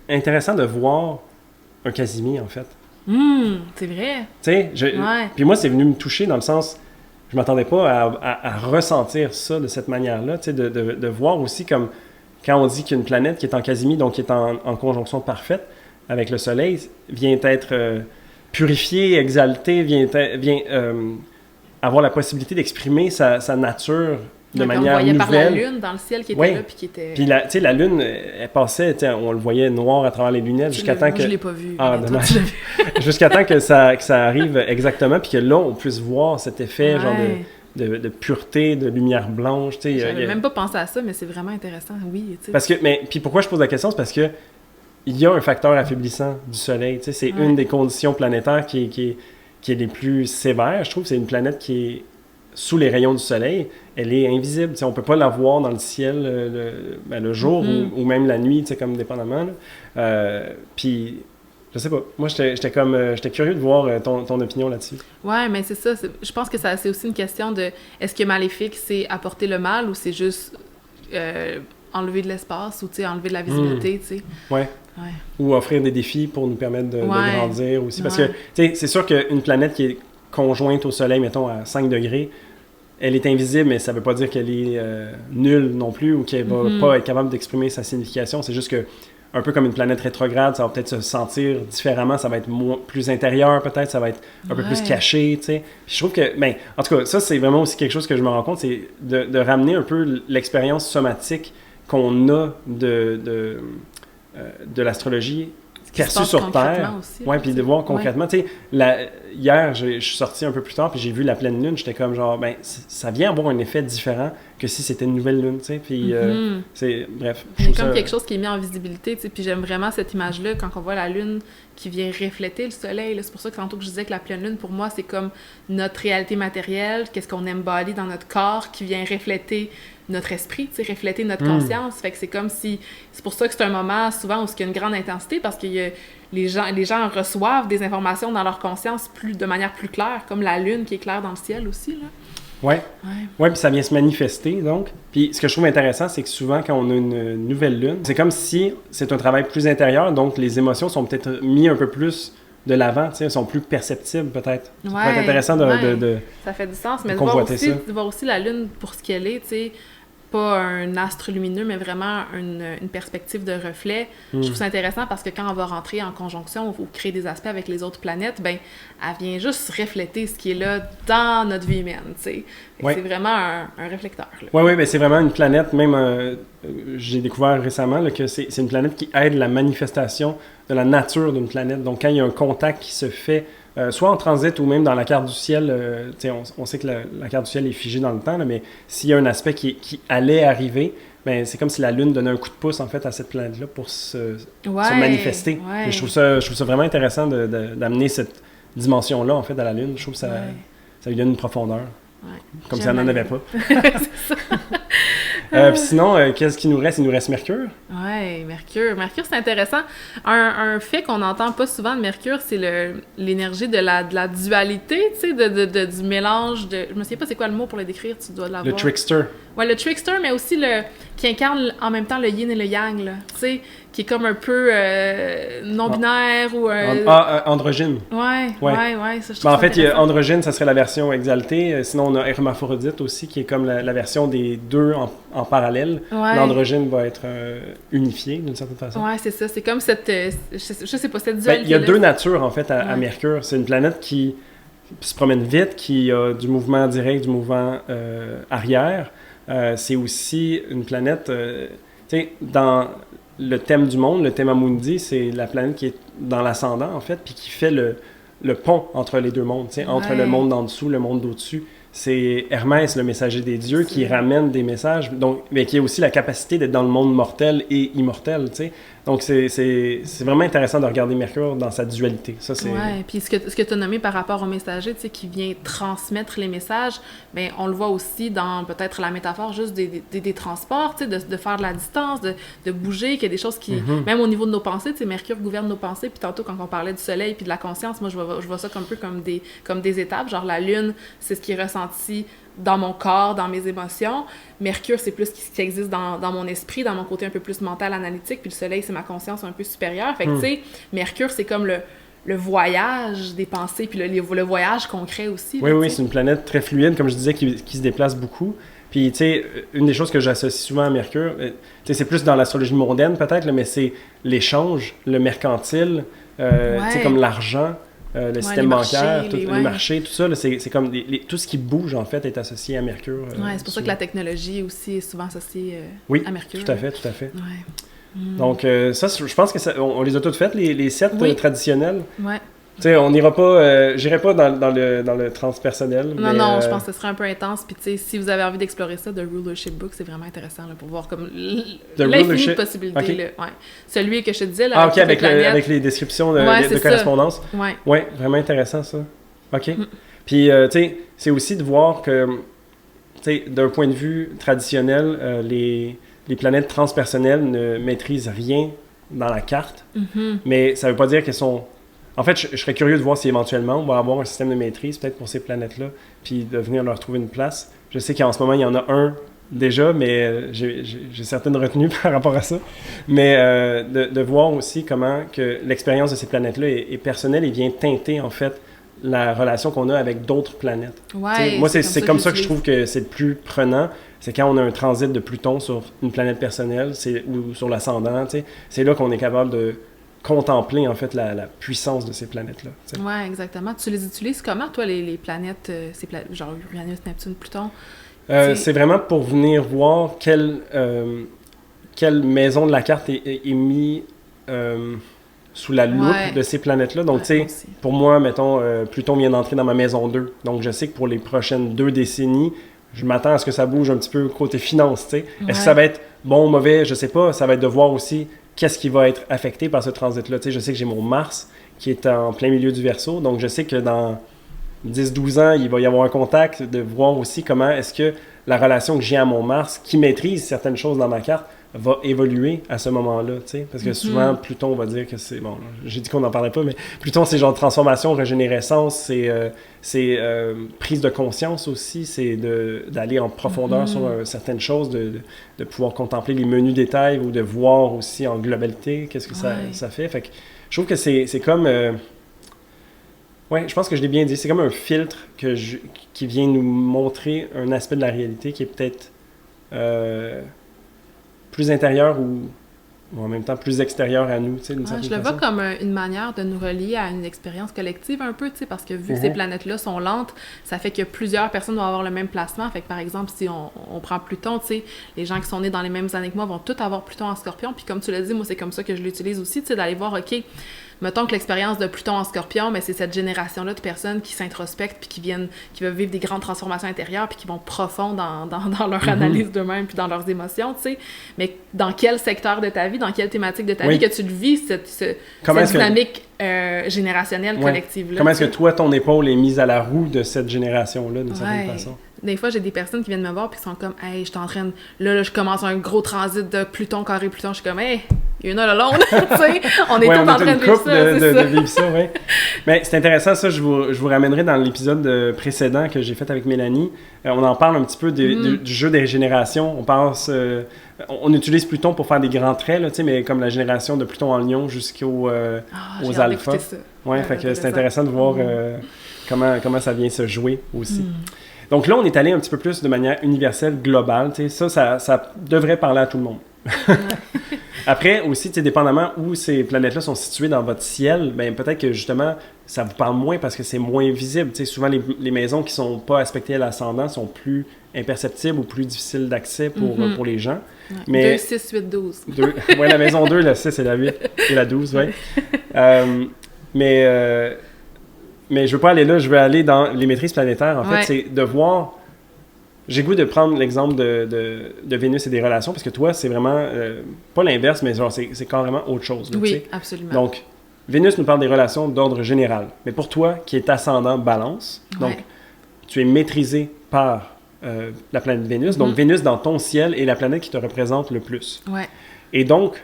intéressant de voir un Casimir en fait. C'est vrai. Tu sais, puis moi c'est venu me toucher dans le sens, je m'attendais pas à ressentir ça de cette manière-là, tu sais, de voir aussi comme quand on dit qu'une planète qui est en Casimir, donc qui est en conjonction parfaite avec le soleil, vient être purifiée, exaltée, vient avoir la possibilité d'exprimer sa nature de on manière voyait nouvelle. par la lune dans le ciel qui était Ouais. là, puis qui était... Puis tu sais, la lune, elle passait, tu sais, on le voyait noir à travers les lunettes jusqu'à temps que... je l'ai pas vu. Ah, mais toi, dommage. tu l'as vu. Jusqu'à temps que ça arrive exactement, puis que là, on puisse voir cet effet genre de pureté, de lumière blanche, tu sais. J'avais même pas pensé à ça, mais c'est vraiment intéressant, oui, tu sais. Parce que, mais, puis pourquoi je pose la question, c'est parce que il y a un facteur affaiblissant du Soleil, tu sais, c'est une des conditions planétaires qui est les plus sévères, je trouve, c'est une planète qui est sous les rayons du Soleil, elle est invisible, tu sais, on peut pas la voir dans le ciel le jour ou même la nuit, tu sais, comme dépendamment, là. Puis... Je sais pas. Moi, j'étais curieux de voir ton opinion là-dessus. Ouais, mais c'est ça. Je pense que c'est aussi une question de est-ce que maléfique, c'est apporter le mal ou c'est juste enlever de l'espace ou enlever de la visibilité, tu sais. Ouais. Ou offrir des défis pour nous permettre de grandir aussi. Parce que, tu sais, c'est sûr qu'une planète qui est conjointe au Soleil, mettons, à 5 degrés, elle est invisible, mais ça veut pas dire qu'elle est nulle non plus ou qu'elle va pas être capable d'exprimer sa signification. C'est juste que un peu comme une planète rétrograde, ça va peut-être se sentir différemment, ça va être plus intérieur peut-être, ça va être un peu plus caché, tu sais. Puis je trouve que, ben, en tout cas, ça c'est vraiment aussi quelque chose que je me rends compte, c'est de ramener un peu l'expérience somatique qu'on a de l'astrologie perçue sur Terre. Oui, puis de voir concrètement. Tu sais, hier, je suis sorti un peu plus tard, puis j'ai vu la pleine lune, j'étais comme genre, ben, ça vient avoir un effet différent que si c'était une nouvelle lune, tu sais. Puis, bref. C'est comme quelque chose qui est mis en visibilité, tu sais. Puis j'aime vraiment cette image-là, quand on voit la lune qui vient refléter le soleil. Là. C'est pour ça que tantôt que je disais que la pleine lune, pour moi, c'est comme notre réalité matérielle, qu'est-ce qu'on embody dans notre corps, qui vient refléter notre esprit, tu sais, refléter notre conscience. Fait que c'est comme si... C'est pour ça que c'est un moment, souvent, où il y a une grande intensité, parce que les gens reçoivent des informations dans leur conscience de manière plus claire, comme la lune qui est claire dans le ciel aussi, là. Ouais, puis ça vient se manifester, donc. Puis ce que je trouve intéressant, c'est que souvent, quand on a une nouvelle lune, c'est comme si c'est un travail plus intérieur, donc les émotions sont peut-être mises un peu plus de l'avant, tu sais, sont plus perceptibles, peut-être. Ça peut être intéressant de ça fait du sens, mais de voir aussi la lune pour ce qu'elle est, tu sais, pas un astre lumineux, mais vraiment une perspective de reflet. Je trouve ça intéressant parce que quand on va rentrer en conjonction ou créer des aspects avec les autres planètes, ben, elle vient juste refléter ce qui est là dans notre vie humaine, tu sais. C'est vraiment un réflecteur. Oui, mais c'est vraiment une planète, même, j'ai découvert récemment là, que c'est une planète qui aide la manifestation de la nature d'une planète. Donc, quand il y a un contact qui se fait soit en transit ou même dans la carte du ciel, on sait que la carte du ciel est figée dans le temps, là, mais s'il y a un aspect qui allait arriver, ben, c'est comme si la Lune donnait un coup de pouce en fait à cette planète-là pour se manifester. Et je trouve ça vraiment intéressant d'amener cette dimension-là en fait à la Lune. Je trouve que ça lui donne une profondeur. Comme si elle n'en avait pas. C'est ça. Puis sinon, qu'est-ce qu'il nous reste? Il nous reste Mercure. Oui, Mercure. Mercure, c'est intéressant. Un fait qu'on n'entend pas souvent de Mercure, c'est l'énergie de la dualité, tu sais, du mélange de... Je me souviens pas c'est quoi le mot pour le décrire, tu dois l'avoir. Le trickster. Ouais, le trickster, mais aussi qui incarne en même temps le yin et le yang, là, tu sais, qui est comme un peu non-binaire ou... androgyne. Ouais, ça, je trouve en fait, intéressant. androgyne, ça serait la version exaltée. Sinon, on a hermaphrodite aussi, qui est comme la version des deux en parallèle. L'androgyne va être unifié, d'une certaine façon. Ouais, c'est ça. C'est comme cette... je sais pas, cette dualité. Il y a deux natures, en fait, à Mercure. C'est une planète qui se promène vite, qui a du mouvement direct, du mouvement arrière. C'est aussi une planète... tu sais, dans le thème du monde, le thème Amundi, c'est la planète qui est dans l'ascendant, en fait, puis qui fait le pont entre les deux mondes, entre le monde d'en dessous, le monde d'au-dessus. C'est Hermès, le messager des dieux, qui ramène des messages, donc, mais qui a aussi la capacité d'être dans le monde mortel et immortel, tu sais. Donc, c'est vraiment intéressant de regarder Mercure dans sa dualité. Ça, c'est... Ouais, puis ce que tu as nommé par rapport au messager, tu sais, qui vient transmettre les messages, bien, on le voit aussi dans peut-être la métaphore juste des transports, tu sais, de faire de la distance, de bouger, qu'il y a des choses qui... Même au niveau de nos pensées, tu sais, Mercure gouverne nos pensées, puis tantôt, quand on parlait du soleil puis de la conscience, moi, je vois ça un peu comme des étapes, genre la lune, c'est ce qui est ressenti dans mon corps, dans mes émotions. Mercure, c'est plus ce qui existe dans mon esprit, dans mon côté un peu plus mental, analytique, puis le soleil, c'est ma conscience un peu supérieure. Fait que, tu sais, Mercure, c'est comme le voyage des pensées, puis le voyage concret aussi. Oui, c'est une planète très fluide, comme je disais, qui se déplace beaucoup. Puis, tu sais, une des choses que j'associe souvent à Mercure, tu sais, c'est plus dans l'astrologie mondaine, peut-être, mais c'est l'échange, le mercantile, tu sais, comme l'argent. le système bancaire, marchés, les marchés, tout ça, là, c'est comme tout ce qui bouge, en fait, est associé à Mercure. C'est pour ça que la technologie aussi est souvent associée à Mercure. Tout à fait, tout à fait. Ouais. Donc, ça, je pense que on les a toutes faites, les 7 traditionnels. Ouais. Tu sais, on n'ira pas, j'irai pas dans le transpersonnel. Non, je pense que ce serait un peu intense. Puis, tu sais, si vous avez envie d'explorer ça, The Rulership Book, c'est vraiment intéressant là, pour voir comme l'infini de possibilités. Okay. Là. Ouais. Celui que je te disais, là, avec les descriptions de correspondance. Ouais, vraiment intéressant, ça. OK. Puis, tu sais, c'est aussi de voir que, tu sais, d'un point de vue traditionnel, les planètes transpersonnelles ne maîtrisent rien dans la carte. Mais ça veut pas dire qu'elles sont... En fait, je serais curieux de voir si éventuellement on va avoir un système de maîtrise peut-être pour ces planètes-là, puis de venir leur trouver une place. Je sais qu'en ce moment, il y en a un déjà, mais j'ai certaines retenues par rapport à ça. Mais de voir aussi comment que l'expérience de ces planètes-là est personnelle et vient teinter, en fait, la relation qu'on a avec d'autres planètes. Ouais, moi, c'est comme ça que je trouve que c'est le plus prenant. C'est quand on a un transit de Pluton sur une planète personnelle ou sur l'ascendant. C'est là qu'on est capable de contempler, en fait, la puissance de ces planètes-là. Oui, exactement. Tu les utilises comment, toi, les planètes, genre Uranus, Neptune, Pluton? C'est vraiment pour venir voir quelle maison de la carte est mise sous la loupe de ces planètes-là. Donc, tu sais, pour moi, mettons, Pluton vient d'entrer dans ma maison 2. Donc, je sais que pour les prochaines 2 décennies, je m'attends à ce que ça bouge un petit peu côté finance, tu sais. Est-ce que ça va être bon ou mauvais? Je sais pas. Ça va être de voir aussi qu'est-ce qui va être affecté par ce transit-là. Tu sais, je sais que j'ai mon Mars qui est en plein milieu du Verseau, donc je sais que dans 10-12 ans, il va y avoir un contact, de voir aussi comment est-ce que la relation que j'ai à mon Mars, qui maîtrise certaines choses dans ma carte, va évoluer à ce moment-là, tu sais. Parce que souvent, Pluton va dire que c'est... Bon, j'ai dit qu'on n'en parlait pas, mais Pluton, c'est genre transformation, régénérescence, c'est prise de conscience aussi, c'est d'aller en profondeur sur certaines choses, de pouvoir contempler les menus détails ou de voir aussi en globalité qu'est-ce que ça fait. Fait que je trouve que c'est comme... je pense que je l'ai bien dit. C'est comme un filtre qui vient nous montrer un aspect de la réalité qui est peut-être plus intérieur ou en même temps plus extérieur à nous, tu sais, d'une certaine façon. Je le vois comme une manière de nous relier à une expérience collective un peu, tu sais, parce que vu que ces planètes-là sont lentes, ça fait que plusieurs personnes vont avoir le même placement. Fait que, par exemple, si on prend Pluton, tu sais, les gens qui sont nés dans les mêmes années que moi vont tous avoir Pluton en Scorpion. Puis comme tu l'as dit, moi, c'est comme ça que je l'utilise aussi, tu sais, d'aller voir, OK, mettons que l'expérience de Pluton en Scorpion, mais c'est cette génération-là de personnes qui s'introspectent puis qui veulent vivre des grandes transformations intérieures puis qui vont profond dans leur analyse d'eux-mêmes puis dans leurs émotions, tu sais. Mais dans quel secteur de ta vie, dans quelle thématique de ta vie que tu le vis, cette dynamique générationnelle collective-là. Comment est-ce que toi, ton épaule est mise à la roue de cette génération-là, d'une certaine façon? Des fois, j'ai des personnes qui viennent me voir puis qui sont comme « Hey, je suis en train de... Là, je commence un gros transit de Pluton, carré Pluton. » Je suis comme « Hey, you're not alone! » Tu sais, on est tous en train de vivre ça, de vivre ça, oui. Mais c'est intéressant, ça, je vous ramènerai dans l'épisode précédent que j'ai fait avec Mélanie. On en parle un petit peu du jeu des générations. On utilise Pluton pour faire des grands traits, là, mais comme la génération de Pluton en Lion jusqu'aux alphas. Ouais, fait que c'est intéressant de voir comment ça vient se jouer aussi. Donc là, on est allé un petit peu plus de manière universelle, globale. Ça devrait parler à tout le monde. Après, aussi, dépendamment où ces planètes-là sont situées dans votre ciel, ben peut-être que justement, ça vous parle moins parce que c'est moins visible. Souvent, les maisons qui ne sont pas aspectées à l'ascendant sont plus imperceptibles ou plus difficiles d'accès pour les gens. Ouais. Mais 2, 6, 8, 12. Oui, la maison 2, la 6 et la 8 et la 12, oui. Mais je veux pas aller là, je veux aller dans les maîtrises planétaires. En fait, c'est de voir... J'ai goût de prendre l'exemple de Vénus et des relations, parce que toi, c'est vraiment... pas l'inverse, mais genre, c'est carrément autre chose. Là, oui, absolument. Donc, Vénus nous parle des relations d'ordre général. Mais pour toi, qui est ascendant balance, donc, tu es maîtrisé par la planète Vénus. Donc, Vénus, dans ton ciel, est la planète qui te représente le plus. Ouais. Et donc,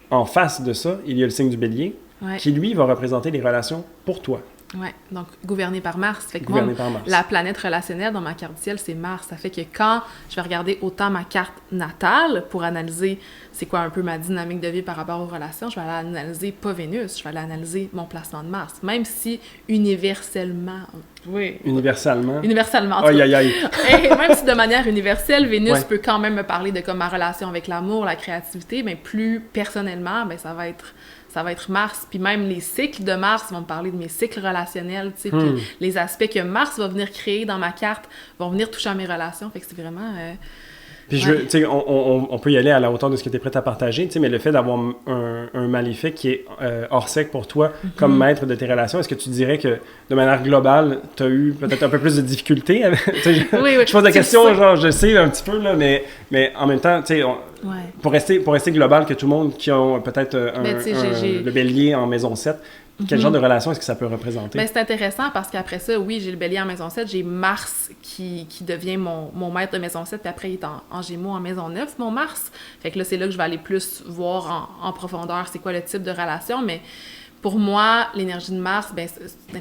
en face de ça, il y a le signe du Bélier, qui, lui, va représenter les relations pour toi. Oui, donc gouverné par Mars. Fait que moi, la planète relationnelle dans ma carte du ciel, c'est Mars. Ça fait que quand je vais regarder autant ma carte natale pour analyser c'est quoi un peu ma dynamique de vie par rapport aux relations, je vais aller analyser pas Vénus, je vais aller analyser mon placement de Mars. Même si universellement... Oui. Universellement? Universellement. Aïe, aïe, aïe. Et même si de manière universelle, Vénus peut quand même me parler de comme ma relation avec l'amour, la créativité, mais plus personnellement, ben ça va être ça va être Mars. Puis même les cycles de Mars vont me parler de mes cycles relationnels, tu sais. Puis les aspects que Mars va venir créer dans ma carte vont venir toucher à mes relations. Fait que c'est vraiment... Puis on peut y aller à la hauteur de ce que tu es prête à partager, mais le fait d'avoir un maléfique qui est hors sec pour toi comme maître de tes relations, est-ce que tu dirais que de manière globale, tu as eu peut-être un peu plus de difficultés? Je pose la question, genre je sais un petit peu, là, mais en même temps, pour rester global, que tout le monde qui a peut-être le bélier en maison 7, quel genre de relation est-ce que ça peut représenter? Ben, c'est intéressant parce qu'après ça, oui, j'ai le bélier en maison 7, j'ai Mars qui devient mon maître de maison 7, puis après, il est en gémeaux en maison 9, mon Mars. Fait que là, c'est là que je vais aller plus voir en profondeur c'est quoi le type de relation, mais pour moi, l'énergie de Mars,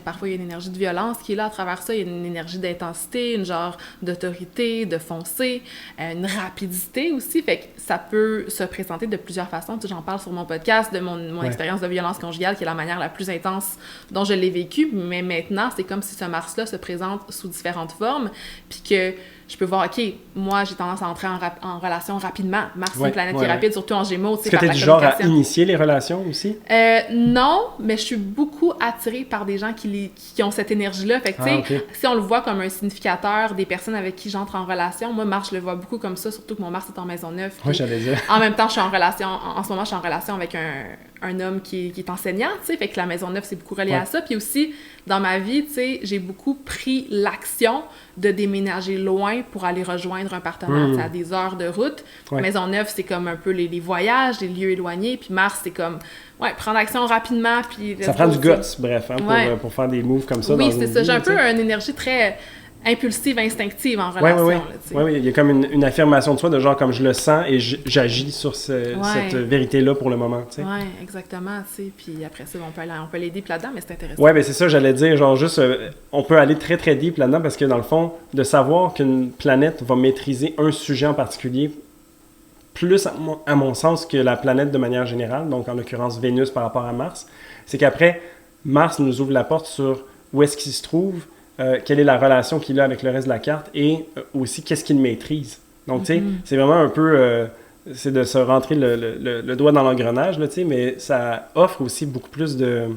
parfois, il y a une énergie de violence qui est là à travers ça. Il y a une énergie d'intensité, une genre d'autorité, de foncer, une rapidité aussi. Fait que ça peut se présenter de plusieurs façons. Tu sais, j'en parle sur mon podcast de mon expérience de violence conjugale, qui est la manière la plus intense dont je l'ai vécue. Mais maintenant, c'est comme si ce Mars-là se présente sous différentes formes, puis que je peux voir, OK, moi, j'ai tendance à entrer en relation rapidement. Mars, c'est une planète qui est rapide, surtout en Gémeaux. Est-ce que tu es du genre à initier les relations aussi? Non, mais je suis beaucoup attirée par des gens qui ont cette énergie-là. Fait que, tu sais, si on le voit comme un significateur des personnes avec qui j'entre en relation, moi, Mars, je le vois beaucoup comme ça, surtout que mon Mars est en maison 9. Oui, j'allais dire. En même temps, je suis en relation, en ce moment, je suis en relation avec un homme qui est enseignant, tu sais, fait que la maison 9, c'est beaucoup relié à ça. Puis aussi, dans ma vie, tu sais, j'ai beaucoup pris l'action de déménager loin pour aller rejoindre un partenaire, à des heures de route. Maison 9, c'est comme un peu les voyages, les lieux éloignés, puis Mars, c'est comme, prendre action rapidement, puis... Ça prend du guts, bref, pour faire des moves comme ça. Oui, c'est ça. J'ai un peu une énergie très impulsive, instinctive en relation. Oui, il y a comme une affirmation de soi, de genre comme je le sens et j'agis sur cette vérité-là pour le moment. Oui, exactement. Puis après ça, on peut aller deep là-dedans, mais c'est intéressant. Oui, c'est ça, j'allais dire, genre juste, on peut aller très très deep là-dedans parce que dans le fond, de savoir qu'une planète va maîtriser un sujet en particulier, plus à mon sens que la planète de manière générale, donc en l'occurrence Vénus par rapport à Mars, c'est qu'après, Mars nous ouvre la porte sur où est-ce qu'il se trouve, quelle est la relation qu'il a avec le reste de la carte et aussi qu'est-ce qu'il maîtrise. Donc, tu sais, c'est vraiment un peu... c'est de se rentrer le doigt dans l'engrenage, là, tu sais, mais ça offre aussi beaucoup plus de...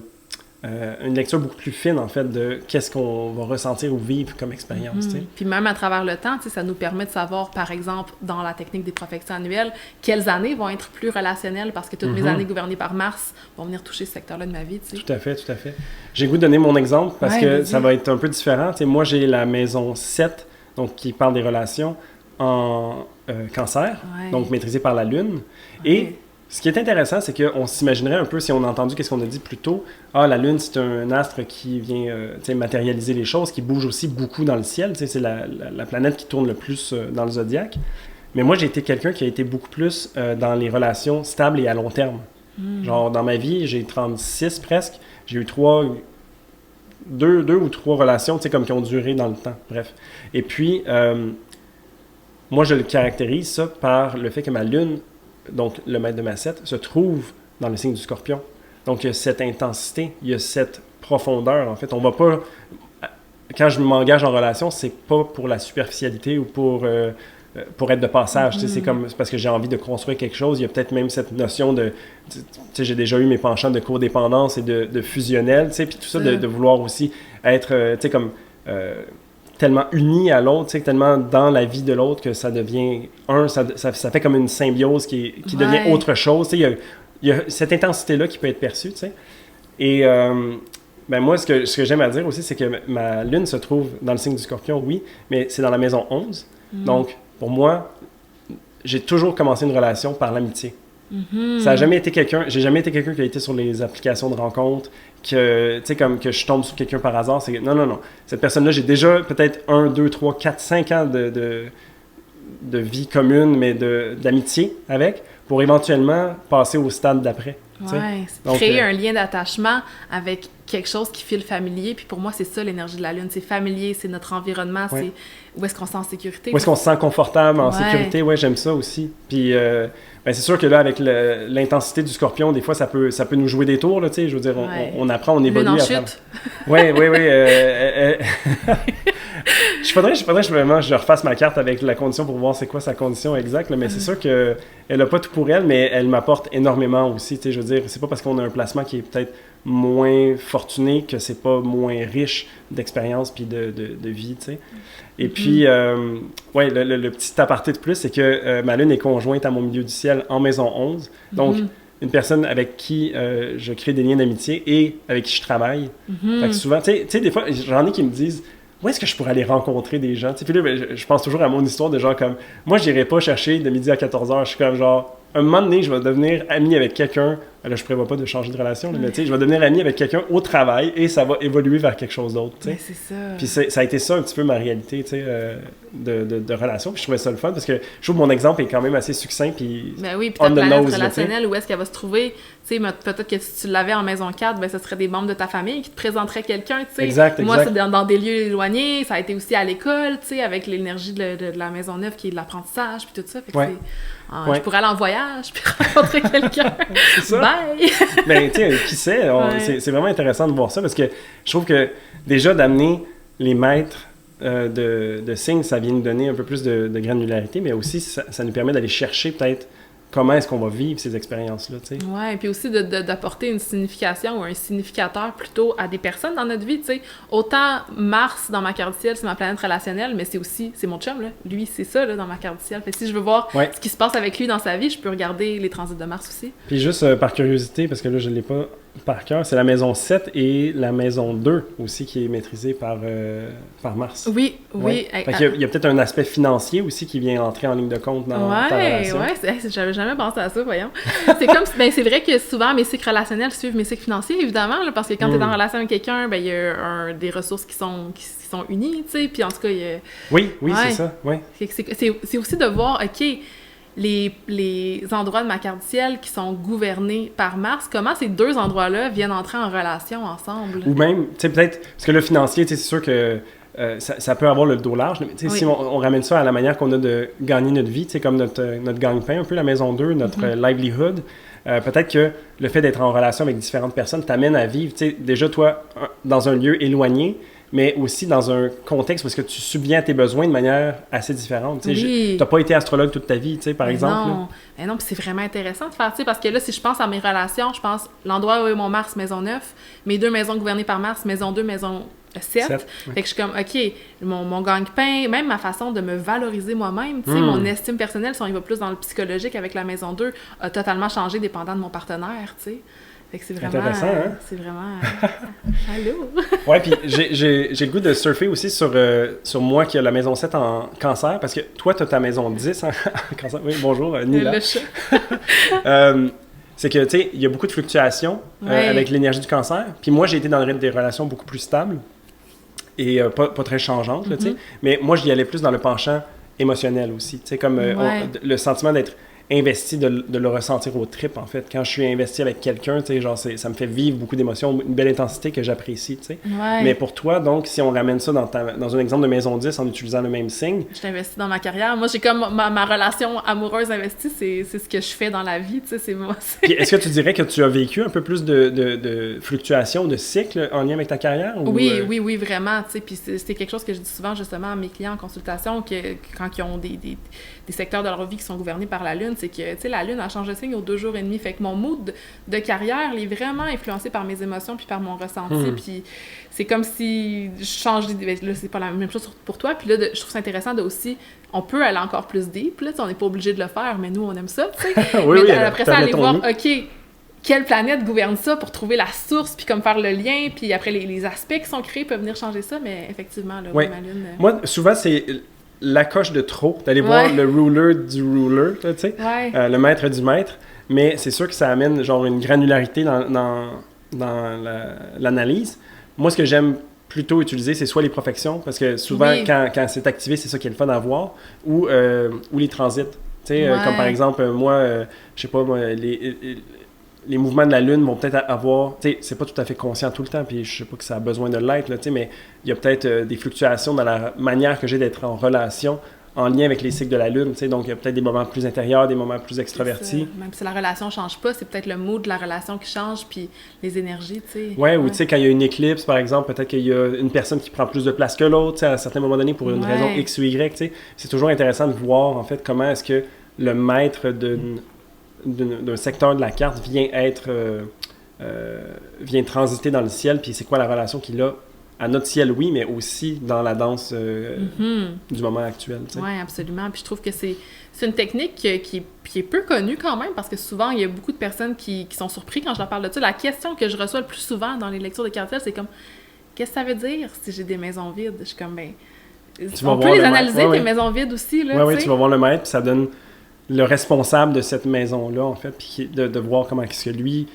une lecture beaucoup plus fine, en fait, de qu'est-ce qu'on va ressentir ou vivre comme expérience, tu sais. Puis même à travers le temps, tu sais, ça nous permet de savoir, par exemple, dans la technique des profections annuelles, quelles années vont être plus relationnelles, parce que toutes mes années gouvernées par Mars vont venir toucher ce secteur-là de ma vie, tu sais. Tout à fait. J'ai le goût de donner mon exemple, parce que ça va être un peu différent. Tu sais, moi, j'ai la maison 7, donc qui parle des relations, en cancer, donc maîtrisée par la Lune, et... Ce qui est intéressant, c'est qu'on s'imaginerait un peu, si on a entendu qu'est-ce qu'on a dit plus tôt, la Lune, c'est un astre qui vient matérialiser les choses, qui bouge aussi beaucoup dans le ciel, c'est la planète qui tourne le plus dans le zodiaque. Mais moi, j'ai été quelqu'un qui a été beaucoup plus dans les relations stables et à long terme. Genre, dans ma vie, j'ai 36 presque, j'ai eu deux ou trois relations, comme qui ont duré dans le temps, bref. Et puis, moi, je le caractérise, ça, par le fait que ma Lune, donc le maître de ma 7, se trouve dans le signe du Scorpion. Donc, il y a cette intensité, il y a cette profondeur, en fait. On va pas... Quand je m'engage en relation, c'est pas pour la superficialité ou pour être de passage. C'est parce que j'ai envie de construire quelque chose. Il y a peut-être même cette notion de... j'ai déjà eu mes penchants de codépendance et de fusionnel, puis tout ça, de vouloir aussi être, tellement uni à l'autre, tellement dans la vie de l'autre que ça devient ça fait comme une symbiose qui devient autre chose. Il y a cette intensité-là qui peut être perçue, tu sais. Et moi, ce que j'aime à dire aussi, c'est que ma Lune se trouve dans le signe du Scorpion, oui, mais c'est dans la maison 11. Donc, pour moi, j'ai toujours commencé une relation par l'amitié. Ça a jamais été j'ai jamais été quelqu'un qui a été sur les applications de rencontres, que je tombe sur quelqu'un par hasard. Non. Cette personne-là, j'ai déjà peut-être 1, 2, 3, 4, 5 ans de vie commune, mais d'amitié avec, pour éventuellement passer au stade d'après. C'est créer un lien d'attachement avec quelque chose qui file familier. Puis pour moi, c'est ça l'énergie de la Lune. C'est familier, c'est notre environnement, c'est où est-ce qu'on se sent en sécurité. Où est-ce qu'on se sent confortable, en sécurité. Oui, j'aime ça aussi. Puis c'est sûr que là, avec l'intensité du Scorpion, des fois, ça peut nous jouer des tours, là, tu sais. Je veux dire, on apprend, on évolue. Lune en chute. Oui. faudrait que vraiment, je refasse ma carte avec la condition pour voir c'est quoi sa condition exacte, là, mais c'est sûr qu'elle n'a pas tout pour elle, mais elle m'apporte énormément aussi. Je veux dire, c'est pas parce qu'on a un placement qui est peut-être moins fortuné que c'est pas moins riche d'expérience puis de vie, tu sais. Et puis, ouais, le petit aparté de plus, c'est que ma lune est conjointe à mon milieu du ciel en maison 11. Donc, une personne avec qui je crée des liens d'amitié et avec qui je travaille. Fait que souvent, tu sais, des fois, j'en ai qui me disent où est-ce que je pourrais aller rencontrer des gens? Puis là, je pense toujours à mon histoire de genre comme moi, j'irai pas chercher de midi à 14h. Je suis comme genre, un moment donné, je vais devenir ami avec quelqu'un. Là, je prévois pas de changer de relation, là, mais tu sais, je vais devenir ami avec quelqu'un au travail et ça va évoluer vers quelque chose d'autre. Mais c'est ça. Puis ça a été ça un petit peu ma réalité, tu sais, de relation. Puis je trouvais ça le fun parce que je trouve que mon exemple est quand même assez succinct. Puis ben oui, puis ta planète relationnelle, où est-ce qu'elle va se trouver? Tu sais, peut-être que si tu l'avais en maison 4, ben ce serait des membres de ta famille qui te présenteraient quelqu'un, tu sais. Exact. Moi, c'est dans des lieux éloignés. Ça a été aussi à l'école, tu sais, avec l'énergie de la maison neuve qui est de l'apprentissage, puis tout ça. Fait que je pourrais aller en voyage, puis rencontrer quelqu'un. C'est ça. Bye! Ben, tu sais, qui sait? C'est vraiment intéressant de voir ça parce que je trouve que déjà d'amener les maîtres de signes, ça vient nous donner un peu plus de granularité, mais aussi ça nous permet d'aller chercher peut-être comment est-ce qu'on va vivre ces expériences-là, tu sais. Ouais, et puis aussi d'apporter une signification ou un significateur plutôt à des personnes dans notre vie, tu sais. Autant Mars, dans ma carte du ciel, c'est ma planète relationnelle, mais c'est mon chum, là. Lui, c'est ça, là, dans ma carte du ciel. Fait que si je veux voir ce qui se passe avec lui dans sa vie, je peux regarder les transits de Mars aussi. Puis juste par curiosité, parce que là, je ne l'ai pas par cœur, c'est la maison 7 et la maison 2 aussi qui est maîtrisée par Mars. Oui. Fait qu'il y a peut-être un aspect financier aussi qui vient entrer en ligne de compte dans ta relation. J'avais jamais pensé à ça, voyons. C'est comme, c'est vrai que souvent mes cycles relationnels suivent mes cycles financiers, évidemment, là, parce que quand tu es en relation avec quelqu'un, ben il y a des ressources qui sont unies, tu sais, puis en tout cas, il y a... Oui, c'est ça, oui. C'est aussi de voir, OK, les endroits de ma carte du ciel qui sont gouvernés par Mars, comment ces deux endroits-là viennent entrer en relation ensemble? Ou même, tu sais, peut-être, parce que le financier, tu sais, c'est sûr que ça peut avoir le dos large, mais si on ramène ça à la manière qu'on a de gagner notre vie, tu sais, comme notre gagne-pain, un peu la maison 2, notre livelihood, peut-être que le fait d'être en relation avec différentes personnes t'amène à vivre, tu sais, déjà toi, dans un lieu éloigné, mais aussi dans un contexte parce que tu subviens à tes besoins de manière assez différente. Tu n'as pas été astrologue toute ta vie, tu sais, par exemple. Non, puis c'est vraiment intéressant de faire, tu sais, parce que là, si je pense à mes relations, je pense l'endroit où est mon Mars, maison 9, mes deux maisons gouvernées par Mars, maison 2, maison 7. Fait que je suis comme, OK, mon gagne-pain, même ma façon de me valoriser moi-même, tu sais, mon estime personnelle, si on y va plus dans le psychologique avec la maison 2, a totalement changé dépendant de mon partenaire, tu sais. Fait que c'est vraiment... Intéressant, hein? C'est vraiment... Allô? Ouais, puis j'ai le goût de surfer aussi sur moi qui a la maison 7 en cancer, parce que toi, tu as ta maison 10 en cancer. Oui, bonjour, Nila. Le chat. C'est que, tu sais, il y a beaucoup de fluctuations avec l'énergie du cancer. Puis moi, j'ai été dans des relations beaucoup plus stables et pas très changeantes, là, tu sais. Mais moi, j'y allais plus dans le penchant émotionnel aussi. Tu sais, comme le sentiment d'être investi, de le ressentir au trip, en fait. Quand je suis investi avec quelqu'un, tu sais, genre, ça me fait vivre beaucoup d'émotions, une belle intensité que j'apprécie, tu sais. Mais pour toi, donc, si on ramène ça dans un exemple de maison 10 en utilisant le même signe... Je t'investis dans ma carrière. Moi, j'ai comme ma relation amoureuse investie, c'est ce que je fais dans la vie, tu sais, c'est moi. Puis est-ce que tu dirais que tu as vécu un peu plus de fluctuations, de cycles en lien avec ta carrière? Ou... Oui, vraiment, tu sais, puis c'est quelque chose que je dis souvent, justement, à mes clients en consultation, que quand ils ont des secteurs de leur vie qui sont gouvernés par la Lune, c'est que, tu sais, la Lune, elle change de signe aux 2 jours et demi. Fait que mon mood de carrière, il est vraiment influencé par mes émotions puis par mon ressenti. Puis c'est comme si je change d'idée. Là, c'est pas la même chose pour toi. Puis là, je trouve ça intéressant de aussi... On peut aller encore plus deep, là. On n'est pas obligé de le faire, mais nous, on aime ça, tu sais. Mais après ça, aller voir, OK, quelle planète gouverne ça pour trouver la source, puis comme faire le lien, puis après, les aspects qui sont créés peuvent venir changer ça, mais effectivement, là, ma Lune... Moi, souvent, c'est... la coche de trop, d'aller voir le ruler du ruler, tu sais, le maître du maître, mais c'est sûr que ça amène genre une granularité dans l'analyse. Moi, ce que j'aime plutôt utiliser, c'est soit les profections, parce que souvent, quand c'est activé, c'est ça qui est le fun à voir, ou les transits. Tu sais, comme par exemple, moi, je sais pas, les mouvements de la Lune vont peut-être avoir... Tu sais, c'est pas tout à fait conscient tout le temps, puis je sais pas que ça a besoin de l'être, là, tu sais, mais il y a peut-être des fluctuations dans la manière que j'ai d'être en relation en lien avec les cycles de la Lune, tu sais, donc il y a peut-être des moments plus intérieurs, des moments plus extravertis. Même si la relation change pas, c'est peut-être le mood de la relation qui change, puis les énergies, tu sais. Ouais, ou tu sais, quand il y a une éclipse, par exemple, peut-être qu'il y a une personne qui prend plus de place que l'autre, tu sais, à un certain moment donné, pour une raison X ou Y, tu sais. C'est toujours intéressant de voir, en fait, comment est-ce que le maître d'un secteur de la carte vient transiter dans le ciel, puis c'est quoi la relation qu'il a à notre ciel, oui, mais aussi dans la danse du moment actuel. Oui, absolument. Puis je trouve que c'est une technique qui est peu connue quand même, parce que souvent, il y a beaucoup de personnes qui sont surpris quand je leur parle de ça. La question que je reçois le plus souvent dans les lectures de cartes, c'est comme « Qu'est-ce que ça veut dire si j'ai des maisons vides? » Je suis comme « Ben, on peut les analyser, tes maisons vides aussi. » Oui, tu vas voir le maître, puis ça donne le responsable de cette maison-là, en fait, puis de voir comment est-ce que lui...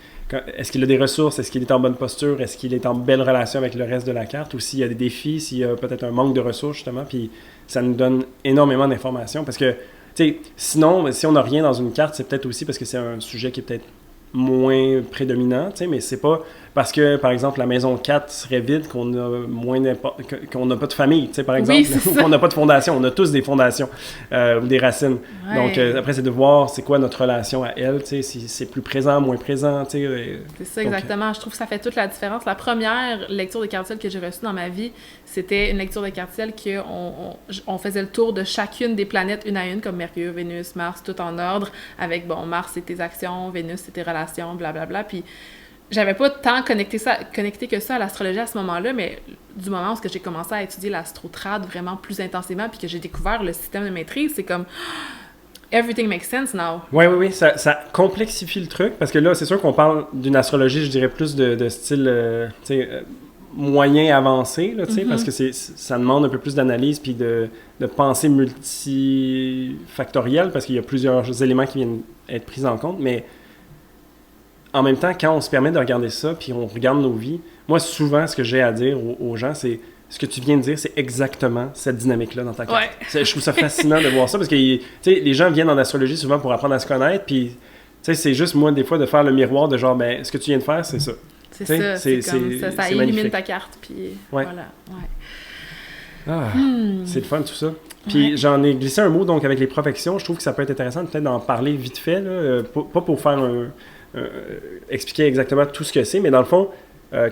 Est-ce qu'il a des ressources? Est-ce qu'il est en bonne posture? Est-ce qu'il est en belle relation avec le reste de la carte? Ou s'il y a des défis, s'il y a peut-être un manque de ressources, justement. Puis ça nous donne énormément d'informations. Parce que, tu sais, sinon, si on n'a rien dans une carte, c'est peut-être aussi parce que c'est un sujet qui est peut-être moins prédominant, tu sais, mais c'est pas parce que, par exemple, la maison 4 serait vide qu'on a qu'on n'a pas de famille, tu sais, par exemple, ou qu'on n'a pas de fondation. On a tous des fondations ou des racines. Ouais. Donc, après, c'est de voir c'est quoi notre relation à elle, tu sais, si c'est plus présent, moins présent, tu sais. C'est ça, exactement. Je trouve que ça fait toute la différence. La première lecture de cartes que j'ai reçue dans ma vie, c'était une lecture de cartes qu'on faisait le tour de chacune des planètes une à une, comme Mercure, Vénus, Mars, tout en ordre, avec, bon, Mars, c'est tes actions, Vénus, c'est tes relations, blablabla, puis j'avais pas tant connecté que ça à l'astrologie à ce moment-là, mais du moment où j'ai commencé à étudier l'astrotrad vraiment plus intensément, puis que j'ai découvert le système de maîtrise, c'est comme everything makes sense now. Oui, ça complexifie le truc, parce que là, c'est sûr qu'on parle d'une astrologie, je dirais plus de style, moyen avancé, là, parce que ça demande un peu plus d'analyse puis de pensée multifactorielle, parce qu'il y a plusieurs éléments qui viennent être pris en compte, mais en même temps, quand on se permet de regarder ça, puis on regarde nos vies, moi, souvent, ce que j'ai à dire aux gens, c'est ce que tu viens de dire, c'est exactement cette dynamique-là dans ta carte. Ouais. Je trouve ça fascinant de voir ça, parce que les gens viennent en astrologie souvent pour apprendre à se connaître, puis c'est juste, moi, des fois, de faire le miroir de genre, ben, ce que tu viens de faire, c'est ça. C'est ça, c'est comme ça illumine magnifique. Ta carte, puis voilà. C'est le fun, tout ça. Puis j'en ai glissé un mot, donc, avec les profections. Je trouve que ça peut être intéressant peut-être d'en parler vite fait, là, pas pour faire expliquer exactement tout ce que c'est, mais dans le fond,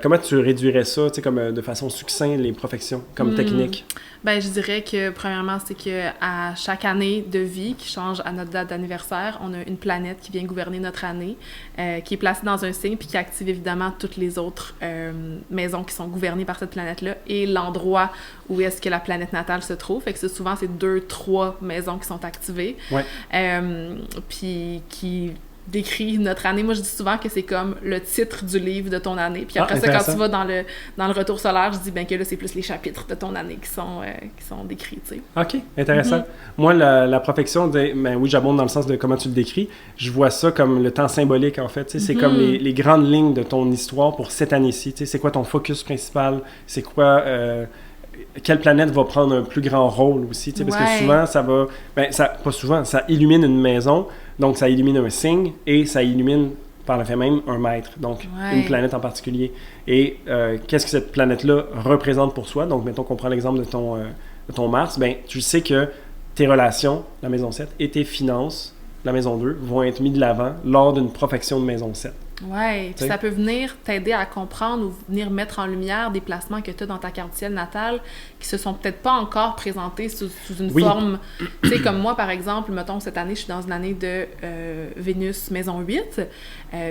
comment tu réduirais ça, comme de façon succincte, les profections, comme technique? Ben, je dirais que, premièrement, c'est qu'à chaque année de vie qui change à notre date d'anniversaire, on a une planète qui vient gouverner notre année, qui est placée dans un signe, puis qui active évidemment toutes les autres maisons qui sont gouvernées par cette planète-là, et l'endroit où est-ce que la planète natale se trouve. Fait que souvent, c'est 2-3 maisons qui sont activées, puis qui décrit notre année. Moi, je dis souvent que c'est comme le titre du livre de ton année. Puis après ça, quand tu vas dans le retour solaire, je dis que là, c'est plus les chapitres de ton année qui sont décrits, tu sais. OK, intéressant. Moi, la profection, oui, j'abonde dans le sens de comment tu le décris. Je vois ça comme le temps symbolique, en fait. C'est comme les grandes lignes de ton histoire pour cette année-ci. C'est quoi ton focus principal? C'est quoi... quelle planète va prendre un plus grand rôle aussi, parce que souvent, ça va... pas souvent, ça illumine une maison, donc ça illumine un signe, et ça illumine, par le fait même, un maître, donc une planète en particulier. Et qu'est-ce que cette planète-là représente pour soi? Donc, mettons qu'on prend l'exemple de ton Mars, tu sais que tes relations, la maison 7, et tes finances, la maison 2, vont être mis de l'avant lors d'une profection de maison 7. Oui, puis ça peut venir t'aider à comprendre ou venir mettre en lumière des placements que tu as dans ta carte ciel natale qui se sont peut-être pas encore présentés sous une forme... Tu sais, comme moi, par exemple, mettons, cette année, je suis dans une année de Vénus maison 8,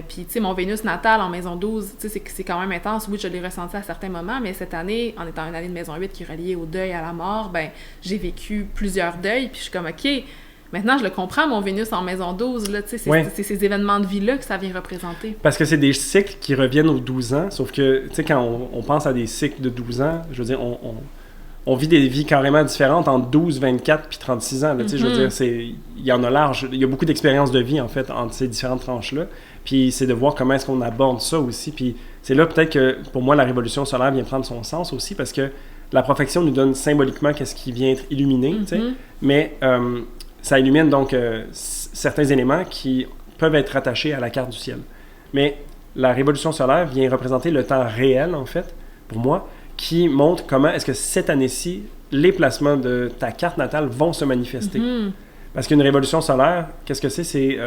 puis, tu sais, mon Vénus natal en maison 12, tu sais, c'est quand même intense. Oui, je l'ai ressenti à certains moments, mais cette année, en étant une année de maison 8 qui est reliée au deuil, à la mort, j'ai vécu plusieurs deuils, puis je suis comme, OK... Maintenant, je le comprends, mon Vénus en maison 12, là, c'est ces événements de vie-là que ça vient représenter. Parce que c'est des cycles qui reviennent aux 12 ans, sauf que, tu sais, quand on pense à des cycles de 12 ans, je veux dire, on vit des vies carrément différentes entre 12, 24 puis 36 ans, là, tu sais, je veux dire, il y en a large, il y a beaucoup d'expériences de vie, en fait, entre ces différentes tranches-là, puis c'est de voir comment est-ce qu'on aborde ça aussi, puis c'est là peut-être que, pour moi, la révolution solaire vient prendre son sens aussi, parce que la profection nous donne symboliquement qu'est-ce qui vient être illuminé, tu sais, mais... ça illumine donc certains éléments qui peuvent être rattachés à la carte du ciel. Mais la révolution solaire vient représenter le temps réel, en fait, pour moi, qui montre comment est-ce que cette année-ci les placements de ta carte natale vont se manifester. Mhm. Parce qu'une révolution solaire, qu'est-ce que c'est? C'est,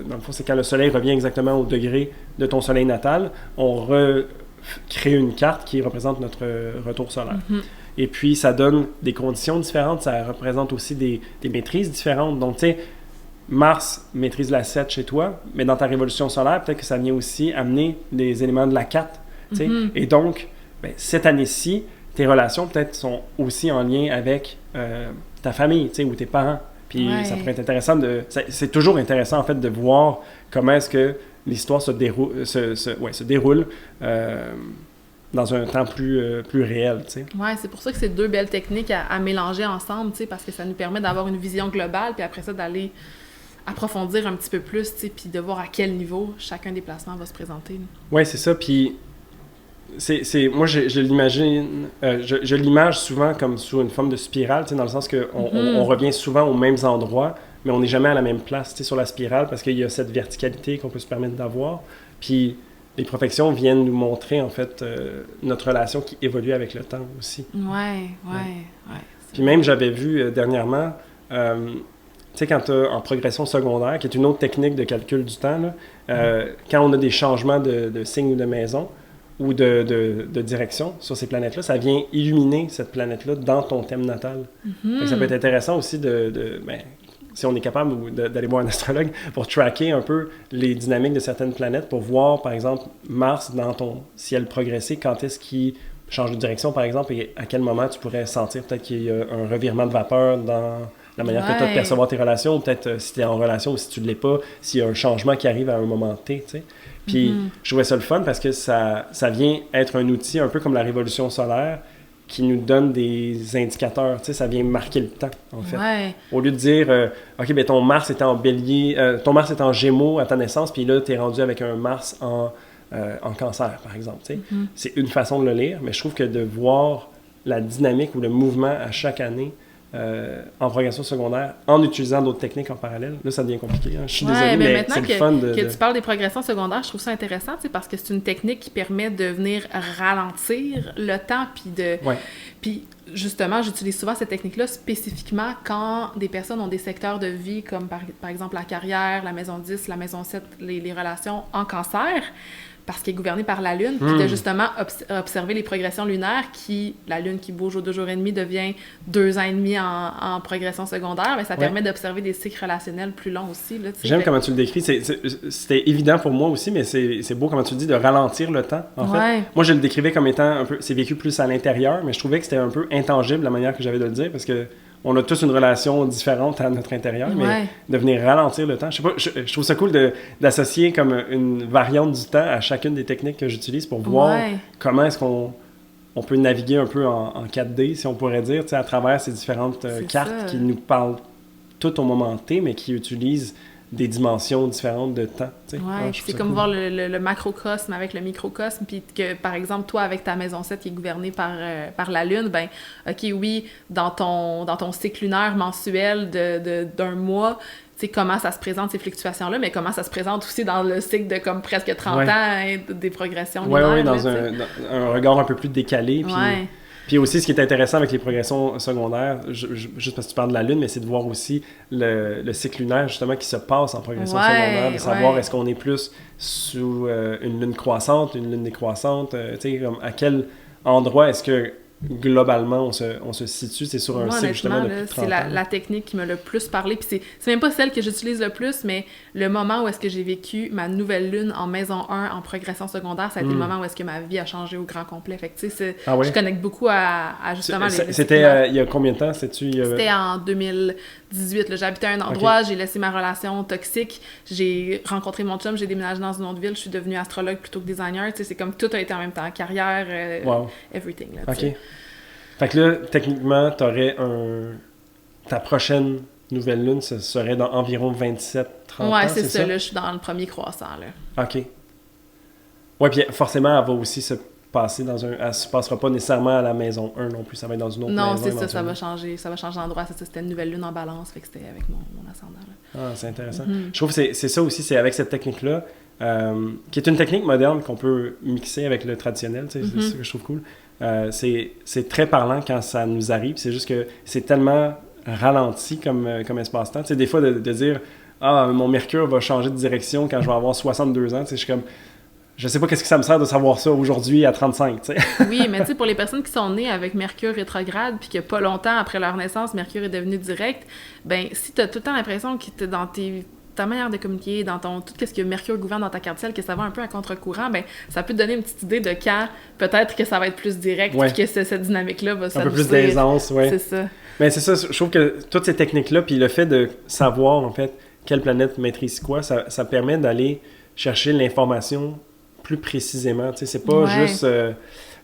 dans le fond, c'est quand le soleil revient exactement au degré de ton soleil natal, on recrée une carte qui représente notre retour solaire. Mhm. Et puis, ça donne des conditions différentes, ça représente aussi des maîtrises différentes. Donc, tu sais, Mars maîtrise la 7 chez toi, mais dans ta révolution solaire, peut-être que ça vient aussi amener des éléments de la 4. Tu sais. Mhm. Et donc, cette année-ci, tes relations peut-être sont aussi en lien avec ta famille, tu sais, ou tes parents. Puis ça pourrait être intéressant c'est toujours intéressant, en fait, de voir comment est-ce que l'histoire se déroule dans un temps plus réel, tu sais. Ouais, c'est pour ça que c'est deux belles techniques à mélanger ensemble, tu sais, parce que ça nous permet d'avoir une vision globale, puis après ça, d'aller approfondir un petit peu plus, tu sais, puis de voir à quel niveau chacun des placements va se présenter. Oui, c'est ça, puis moi, je l'imagine, je l'image souvent comme sous une forme de spirale, tu sais, dans le sens qu'on on revient souvent aux mêmes endroits, mais on n'est jamais à la même place, tu sais, sur la spirale, parce qu'il y a cette verticalité qu'on peut se permettre d'avoir. Puis les profections viennent nous montrer, en fait, notre relation qui évolue avec le temps aussi. Ouais. Puis même, j'avais vu dernièrement, tu sais, quand tu es en progression secondaire, qui est une autre technique de calcul du temps, là, quand on a des changements de signe ou de maison, ou de direction sur ces planètes-là, ça vient illuminer cette planète-là dans ton thème natal. Donc, ça peut être intéressant aussi si on est capable d'aller voir un astrologue pour tracker un peu les dynamiques de certaines planètes, pour voir, par exemple, Mars dans ton ciel progressé, quand est-ce qu'il change de direction, par exemple, et à quel moment tu pourrais sentir peut-être qu'il y a un revirement de vapeur dans la manière que tu as de percevoir tes relations, ou peut-être si tu es en relation ou si tu ne l'es pas, s'il y a un changement qui arrive à un moment T, tu sais. Puis je trouvais ça le fun parce que ça vient être un outil un peu comme la révolution solaire qui nous donne des indicateurs, tu sais, ça vient marquer le temps, en fait. Ouais. Au lieu de dire, OK, ben ton Mars est en bélier, ton Mars est en gémeaux à ta naissance, puis là, tu es rendu avec un Mars en cancer, par exemple, tu sais. C'est une façon de le lire, mais je trouve que de voir la dynamique ou le mouvement à chaque année en progression secondaire, en utilisant d'autres techniques en parallèle. Là, ça devient compliqué. Hein. Je suis désolé, mais c'est le fun que tu parles des progressions secondaires, je trouve ça intéressant, parce que c'est une technique qui permet de venir ralentir le temps, puis justement, j'utilise souvent cette technique-là spécifiquement quand des personnes ont des secteurs de vie, comme par exemple la carrière, la maison 10, la maison 7, les relations en cancer, parce qu'il est gouverné par la Lune, puis de justement observer les progressions lunaires, la Lune qui bouge aux 2 jours et demi devient 2 ans et demi en progression secondaire, mais ça permet d'observer des cycles relationnels plus longs aussi. Là, j'aime comment tu le décris. C'était évident pour moi aussi, mais c'est beau comment tu le dis, de ralentir le temps, en fait. Moi, je le décrivais comme étant un peu... C'est vécu plus à l'intérieur, mais je trouvais que c'était un peu intangible, la manière que j'avais de le dire, parce que on a tous une relation différente à notre intérieur, mais de venir ralentir le temps. Je sais pas, je trouve ça cool d'associer comme une variante du temps à chacune des techniques que j'utilise pour voir comment est-ce qu'on peut naviguer un peu en 4D, si on pourrait dire, à travers ces différentes cartes qui nous parlent toutes au moment T, mais qui utilisent des dimensions différentes de temps. Oui, c'est comme voir le macrocosme avec le microcosme, puis que, par exemple, toi, avec ta maison 7 qui est gouvernée par la Lune, ben, OK, oui, dans ton cycle lunaire mensuel d'un mois, tu sais, comment ça se présente, ces fluctuations-là, mais comment ça se présente aussi dans le cycle de comme presque 30 ans hein, des progressions lunaires. Oui, dans un regard un peu plus décalé, puis... Puis aussi, ce qui est intéressant avec les progressions secondaires, juste parce que tu parles de la Lune, mais c'est de voir aussi le cycle lunaire, justement, qui se passe en progression secondaire, de savoir est-ce qu'on est plus sous une Lune croissante, une Lune décroissante, tu sais, comme à quel endroit est-ce que globalement, on se situe, c'est sur un cycle justement de plus de 30 ans. C'est la technique qui m'a le plus parlé, puis c'est même pas celle que j'utilise le plus, mais le moment où est-ce que j'ai vécu ma nouvelle lune en maison 1 en progression secondaire, ça a été le moment où est-ce que ma vie a changé au grand complet. Fait que tu sais, je connecte beaucoup à justement C'était il y a combien de temps? C'était en 2018. Là, j'habitais à un endroit, j'ai laissé ma relation toxique, j'ai rencontré mon chum, j'ai déménagé dans une autre ville, je suis devenue astrologue plutôt que designer. Tu sais, c'est comme tout a été en même temps, carrière, everything. Là, OK. Fait que là, techniquement, t'aurais ta prochaine nouvelle lune, ce serait dans environ 27-30 ans, ouais, c'est ça? Là, je suis dans le premier croissant, là. OK. Ouais, puis forcément, elle va aussi se passer elle se passera pas nécessairement à la maison 1 non plus, ça va être dans une autre maison. Non, c'est ça va changer d'endroit. C'était une nouvelle lune en balance, fait que c'était avec mon ascendant, là. Ah, c'est intéressant. Je trouve que c'est ça aussi, c'est avec cette technique-là, qui est une technique moderne qu'on peut mixer avec le traditionnel, tu sais, c'est ce que je trouve cool. C'est très parlant quand ça nous arrive, c'est juste que c'est tellement ralenti comme espace-temps. Tu sais, des fois, de dire « Ah, mon mercure va changer de direction quand je vais avoir 62 ans. » Tu sais, je suis comme... Je sais pas qu'est-ce que ça me sert de savoir ça aujourd'hui à 35, tu sais. Oui, mais tu sais, pour les personnes qui sont nées avec Mercure rétrograde, puis que pas longtemps après leur naissance, Mercure est devenu direct, ben si t'as tout le temps l'impression que t'es dans ta manière de communiquer, dans tout ce que Mercure gouverne dans ta carte ciel, que ça va un peu à contre-courant, ben ça peut te donner une petite idée de quand peut-être que ça va être plus direct, puis que cette dynamique-là va s'adoucir. Un peu plus d'aisance, oui. C'est ça. Mais c'est ça, je trouve que toutes ces techniques-là, puis le fait de savoir, en fait, quelle planète maîtrise quoi, ça permet d'aller chercher l'information plus précisément. Tu sais, c'est pas juste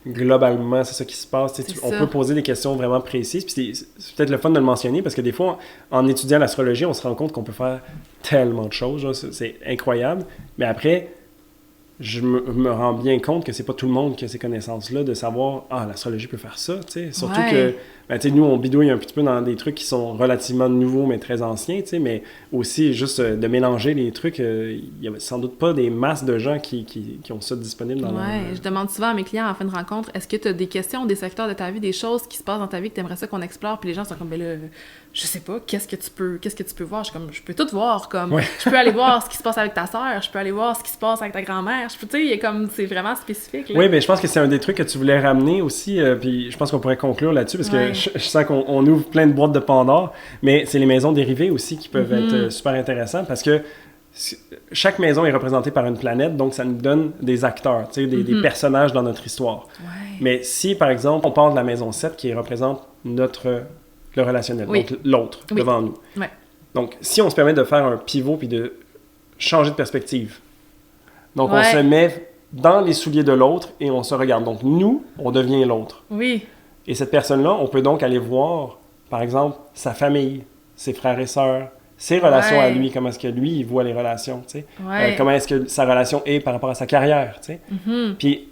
globalement, c'est ça qui se passe. Tu sais, on peut poser des questions vraiment précises. Puis c'est peut-être le fun de le mentionner parce que des fois, en étudiant l'astrologie, on se rend compte qu'on peut faire tellement de choses. Là, c'est incroyable. Mais après, je me rends bien compte que c'est pas tout le monde qui a ces connaissances-là de savoir « Ah, l'astrologie peut faire ça. » Surtout que ben, nous, on bidouille un petit peu dans des trucs qui sont relativement nouveaux mais très anciens, mais aussi juste de mélanger les trucs. Il y a sans doute pas des masses de gens qui ont ça disponible dans leur... Je demande souvent à mes clients en fin de rencontre, est-ce que tu as des questions, des secteurs de ta vie, des choses qui se passent dans ta vie que tu aimerais ça qu'on explore? Puis les gens sont comme, ben là, je sais pas, qu'est-ce que tu peux voir? Je suis comme, je peux tout voir, comme, je peux aller voir ce qui se passe avec ta sœur, je peux aller voir ce qui se passe avec ta grand-mère, tu sais, il y a comme, c'est vraiment spécifique, là. Oui, mais je pense que c'est un des trucs que tu voulais ramener aussi, puis je pense qu'on pourrait conclure là-dessus, parce que je sens qu'on ouvre plein de boîtes de Pandore, mais c'est les maisons dérivées aussi qui peuvent être super intéressantes, parce que chaque maison est représentée par une planète, donc ça nous donne des acteurs, tu sais, des personnages dans notre histoire. Mais si, par exemple, on part de la maison 7 qui représente le relationnel, donc l'autre devant nous. Donc, si on se permet de faire un pivot puis de changer de perspective, donc on se met dans les souliers de l'autre et on se regarde. Donc, nous, on devient l'autre. Oui. Et cette personne-là, on peut donc aller voir, par exemple, sa famille, ses frères et sœurs, ses relations à lui, comment est-ce que lui, il voit les relations, tu sais. Comment est-ce que sa relation est par rapport à sa carrière, tu sais. Puis,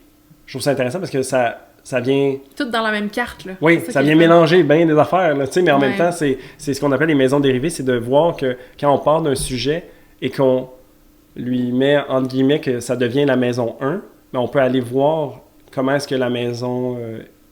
je trouve ça intéressant parce que ça vient... Tout dans la même carte, là. Oui, ça vient mélanger bien des affaires, là, tu sais, mais en même temps, c'est ce qu'on appelle les maisons dérivées, c'est de voir que quand on part d'un sujet et qu'on lui met, entre guillemets, que ça devient la maison 1, mais on peut aller voir comment est-ce que la maison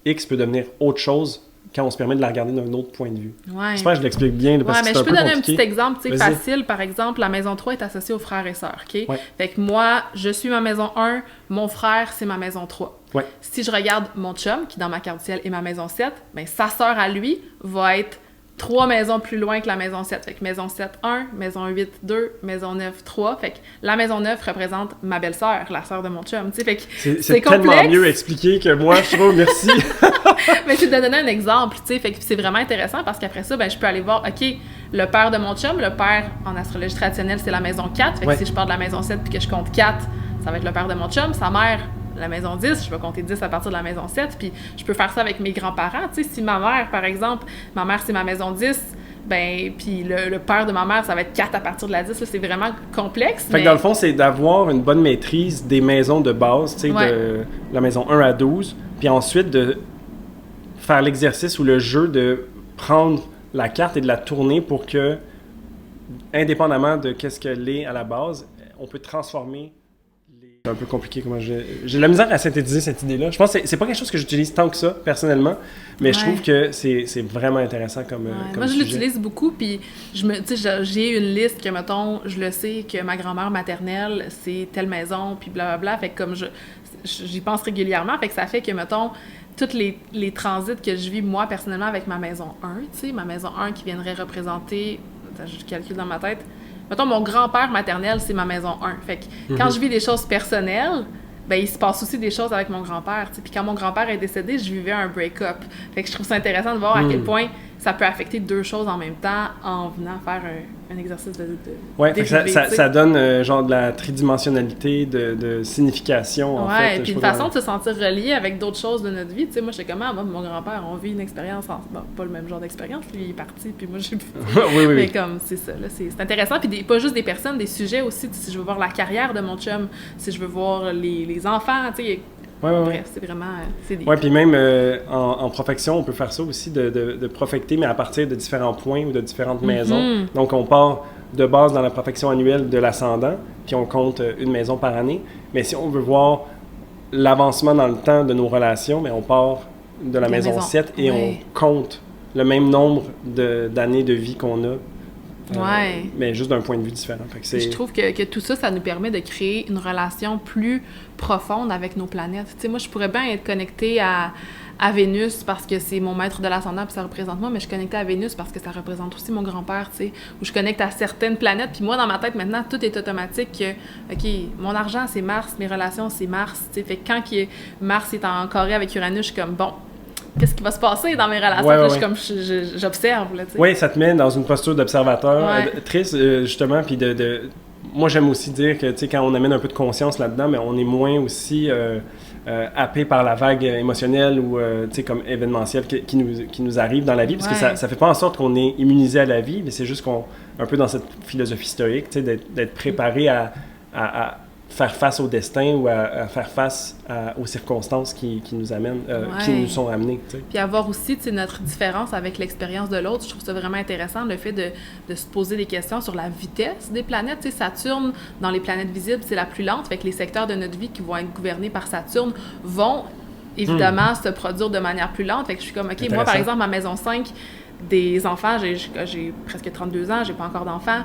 X peut devenir autre chose quand on se permet de la regarder d'un autre point de vue. J'espère que je l'explique bien, parce que c'est un peu compliqué. Mais je peux donner un petit exemple, tu sais, facile. Par exemple, la maison 3 est associée aux frères et sœurs, OK? Fait que moi, je suis ma maison 1, mon frère, c'est ma maison 3. Si je regarde mon chum, qui dans ma carte du ciel est ma maison 7, ben sa sœur à lui va être 3 maisons plus loin que la maison 7. Fait que maison 7, 1, maison 8, 2, maison 9, 3. Fait que la maison 9 représente ma belle-sœur, la sœur de mon chum. Tu sais, fait que c'est tellement mieux expliqué que moi, je trouve, merci. Mais je vais te donner un exemple, tu sais, fait que c'est vraiment intéressant parce qu'après ça, ben je peux aller voir, OK, le père de mon chum, le père en astrologie traditionnelle, c'est la maison 4. Fait que si je pars de la maison 7 puis que je compte 4, ça va être le père de mon chum. Sa mère, la maison 10, je vais compter 10 à partir de la maison 7, puis je peux faire ça avec mes grands-parents, tu sais, si ma mère, par exemple, ma mère c'est ma maison 10, ben, puis le père de ma mère, ça va être 4 à partir de la 10, là, c'est vraiment complexe. Fait que dans le fond, c'est d'avoir une bonne maîtrise des maisons de base, tu sais, de la maison 1 à 12, puis ensuite de faire l'exercice ou le jeu de prendre la carte et de la tourner pour que, indépendamment de qu'est-ce qu'elle est à la base, on peut transformer. C'est un peu compliqué comment j'ai de la misère à synthétiser cette idée-là. Je pense que c'est pas quelque chose que j'utilise tant que ça, personnellement, mais je trouve que c'est vraiment intéressant comme moi, je l'utilise beaucoup, puis j'ai une liste que, mettons, je le sais que ma grand-mère maternelle, c'est telle maison, puis blablabla, fait que comme j'y pense régulièrement, fait que ça fait que, mettons, tous les transits que je vis, moi, personnellement, avec ma maison 1, tu sais, ma maison 1 qui viendrait représenter, je calcule dans ma tête, mettons, mon grand-père maternel, c'est ma maison 1. Fait que quand je vis des choses personnelles, ben il se passe aussi des choses avec mon grand-père. Puis quand mon grand-père est décédé, je vivais un break-up. Fait que je trouve ça intéressant de voir à quel point ça peut affecter deux choses en même temps en venant faire un exercice de ça donne genre de la tridimensionnalité, de signification, en fait. Puis une façon de se sentir relié avec d'autres choses de notre vie. Tu sais, moi, j'étais comment? Moi, mon grand-père, on vit une expérience, pas le même genre d'expérience, lui, il est parti, puis moi, j'ai mais comme, c'est ça, là, c'est intéressant. Puis pas juste des personnes, des sujets aussi. Si je veux voir la carrière de mon chum, si je veux voir les enfants, tu sais, bref, c'est vraiment... Oui, puis même en profection, on peut faire ça aussi, de profecter, mais à partir de différents points ou de différentes maisons. Donc, on part de base dans la perfection annuelle de l'ascendant, puis on compte une maison par année. Mais si on veut voir l'avancement dans le temps de nos relations, mais on part de la maison 7 et on compte le même nombre d'années de vie qu'on a. Mais juste d'un point de vue différent. Fait que je trouve que tout ça, ça nous permet de créer une relation plus profonde avec nos planètes. Tu sais, moi, je pourrais bien être connectée à Vénus parce que c'est mon maître de l'ascendant puis ça représente moi, mais je suis connectée à Vénus parce que ça représente aussi mon grand-père, tu sais, où je connecte à certaines planètes. Puis moi, dans ma tête, maintenant, tout est automatique que, OK, mon argent, c'est Mars, mes relations, c'est Mars, tu sais. Fait que quand Mars est en carré avec Uranus, je suis comme, bon, qu'est-ce qui va se passer dans mes relations? Là, j'observe, là, tu sais. Oui, ça te met dans une posture d'observateur, triste, justement, puis moi, j'aime aussi dire que, tu sais, quand on amène un peu de conscience là-dedans, mais on est moins aussi happé par la vague émotionnelle ou, tu sais, comme événementielle qui nous arrive dans la vie, parce que ça fait pas en sorte qu'on est immunisé à la vie, mais c'est juste qu'on, un peu dans cette philosophie stoïque, tu sais, d'être préparé à faire face au destin ou à faire face aux circonstances qui nous amènent, qui nous sont amenées. T'sais. Puis avoir aussi notre différence avec l'expérience de l'autre, je trouve ça vraiment intéressant, le fait de se poser des questions sur la vitesse des planètes. T'sais, Saturne, dans les planètes visibles, c'est la plus lente, fait que les secteurs de notre vie qui vont être gouvernés par Saturne vont évidemment se produire de manière plus lente. Fait que je suis comme, OK, moi par exemple, ma maison 5, des enfants, j'ai presque 32 ans, j'ai pas encore d'enfants,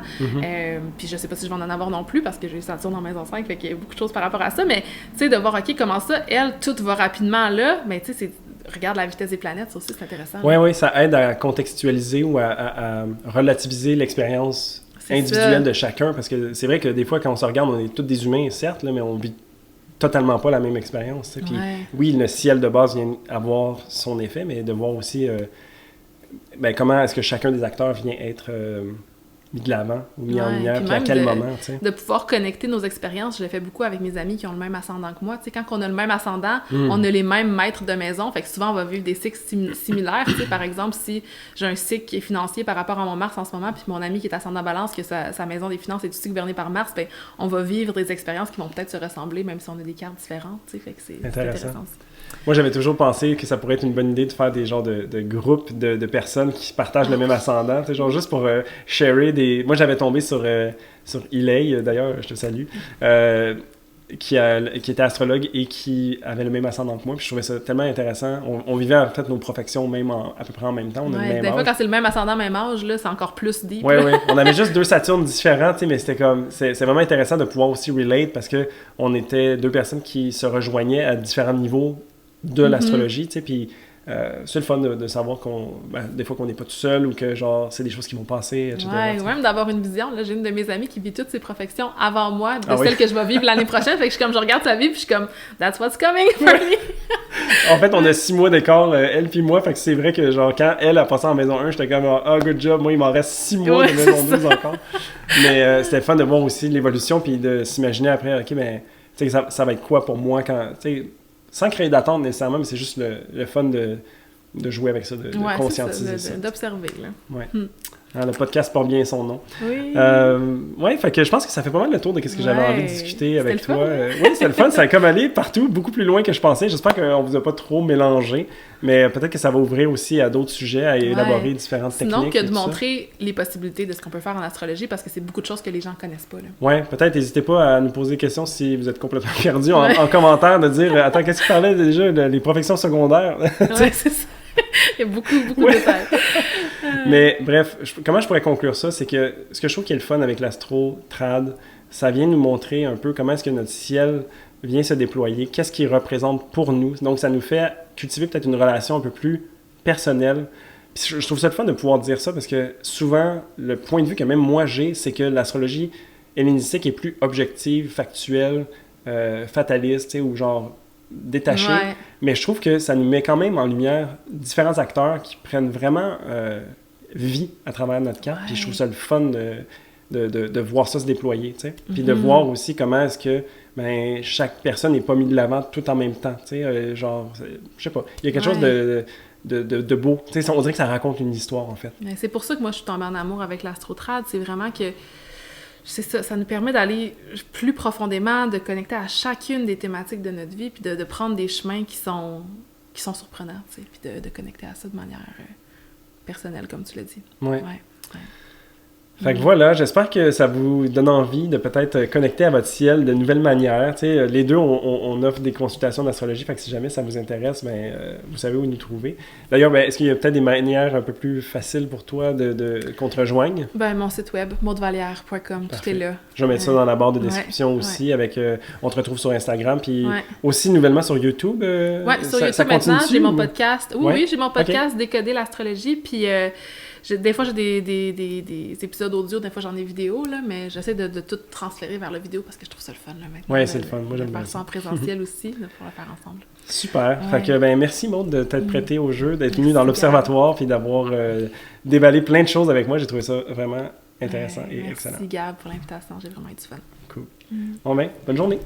puis je sais pas si je vais en avoir non plus parce que j'ai Saturne en maison 5, fait qu'il y a beaucoup de choses par rapport à ça, mais tu sais, de voir, OK, comment ça, elle, tout va rapidement là, mais tu sais, regarde la vitesse des planètes, ça aussi, c'est intéressant. Oui, ça aide à contextualiser ou à relativiser l'expérience individuelle de chacun, parce que c'est vrai que des fois, quand on se regarde, on est tous des humains, certes, là, mais on vit totalement pas la même expérience. Puis oui, le ciel de base vient avoir son effet, mais de voir aussi comment est-ce que chacun des acteurs vient être mis de l'avant ou mis en lumière, puis à quel moment, tu sais. De pouvoir connecter nos expériences, je le fais beaucoup avec mes amis qui ont le même ascendant que moi. Tu sais, quand on a le même ascendant, on a les mêmes maîtres de maison, fait que souvent, on va vivre des cycles similaires. Tu sais, par exemple, si j'ai un cycle qui est financier par rapport à mon Mars en ce moment, puis mon ami qui est ascendant Balance, que sa maison des finances est aussi gouvernée par Mars, ben, on va vivre des expériences qui vont peut-être se ressembler, même si on a des cartes différentes, tu sais, fait que c'est intéressant aussi. Moi, j'avais toujours pensé que ça pourrait être une bonne idée de faire des genres de groupes de personnes qui partagent le même ascendant, tu sais, genre juste pour sharer des... Moi, j'avais tombé sur Ilay, d'ailleurs, je te salue, qui était astrologue et qui avait le même ascendant que moi, puis je trouvais ça tellement intéressant. On vivait en fait nos professions même à peu près en même temps, on a le même âge. Des fois, quand c'est le même ascendant, même âge, là, c'est encore plus deep. Oui, on avait juste 2 Saturnes différents, tu sais, mais c'était comme... C'est vraiment intéressant de pouvoir aussi relate, parce que on était 2 personnes qui se rejoignaient à différents niveaux de l'astrologie, tu sais, puis c'est le fun de savoir des fois qu'on n'est pas tout seul ou que genre c'est des choses qui vont passer, etc. Ouais, ou même d'avoir une vision. Là, j'ai une de mes amies qui vit toutes ses professions avant moi, de celle que je vais vivre l'année prochaine, fait que je regarde sa vie puis je suis comme that's what's coming for me. En fait, on a 6 mois d'écart, elle puis moi, fait que c'est vrai que genre quand elle a passé en maison 1, j'étais comme good job, moi il m'en reste 6 mois de maison 2 encore. Mais c'était fun de voir aussi l'évolution puis de s'imaginer après, OK, ben tu sais ça va être quoi pour moi quand, tu sais, sans créer d'attente nécessairement, mais c'est juste le fun de jouer avec ça, de conscientiser ça. D'observer, là. Ouais. Le podcast porte bien son nom. Oui. Fait que je pense que ça fait pas mal le tour de ce que j'avais envie de discuter avec toi. Oui, c'était le fun. Ça a comme allé partout, beaucoup plus loin que je pensais. J'espère qu'on vous a pas trop mélangé, mais peut-être que ça va ouvrir aussi à d'autres sujets, à élaborer différentes techniques. Sinon, que de montrer les possibilités de ce qu'on peut faire en astrologie, parce que c'est beaucoup de choses que les gens connaissent pas. Oui, peut-être. N'hésitez pas à nous poser des questions si vous êtes complètement perdu en commentaire, de dire « Attends, qu'est-ce qu'il parlait déjà des professions secondaires? » c'est ça. Il y a beaucoup de détails. Mais bref, comment je pourrais conclure ça? C'est que ce que je trouve qui est le fun avec l'astro-trad, ça vient nous montrer un peu comment est-ce que notre ciel vient se déployer, qu'est-ce qu'il représente pour nous. Donc, ça nous fait cultiver peut-être une relation un peu plus personnelle. Puis je trouve ça le fun de pouvoir dire ça parce que souvent, le point de vue que même moi j'ai, c'est que l'astrologie hellénistique est plus objective, factuelle, fataliste, ou genre détaché, mais je trouve que ça nous met quand même en lumière différents acteurs qui prennent vraiment vie à travers notre carte, puis je trouve ça le fun de voir ça se déployer, tu sais, puis de voir aussi comment est-ce que chaque personne n'est pas mise de l'avant tout en même temps, tu sais, genre, je sais pas, il y a quelque chose de beau, tu sais, on dirait que ça raconte une histoire, en fait. C'est pour ça que moi, je suis tombée en amour avec l'astrotrad, c'est vraiment que c'est ça nous permet d'aller plus profondément, de connecter à chacune des thématiques de notre vie, puis de prendre des chemins qui sont surprenants, tu sais, puis de connecter à ça de manière personnelle, comme tu l'as dit. Ouais. Fait que voilà, j'espère que ça vous donne envie de peut-être connecter à votre ciel de nouvelles manières. Tu sais, les deux, on offre des consultations d'astrologie, fait que si jamais ça vous intéresse, ben, vous savez où nous trouver. D'ailleurs, ben, est-ce qu'il y a peut-être des manières un peu plus faciles pour toi qu'on te rejoigne? Ben, mon site web, maudevalière.com, tout est là. Je vais mettre ça dans la barre de description aussi. Avec, on te retrouve sur Instagram, puis aussi nouvellement sur YouTube. Oui, sur YouTube maintenant, j'ai mon podcast. Oui, j'ai mon podcast Décoder l'astrologie, puis... des fois, j'ai des épisodes audio, des fois, j'en ai vidéo, là, mais j'essaie de tout transférer vers la vidéo parce que je trouve ça le fun. Oui, c'est le fun. Moi, j'aime bien ça. En présentiel aussi, pour le faire ensemble. Super. Fait que, ben, merci, Maude, de t'être prêtée au jeu, d'être venue dans l'observatoire puis d'avoir déballé plein de choses avec moi. J'ai trouvé ça vraiment intéressant et excellent. Merci, Gab, pour l'invitation. J'ai vraiment eu du fun. Cool. Bon, ben, bonne journée.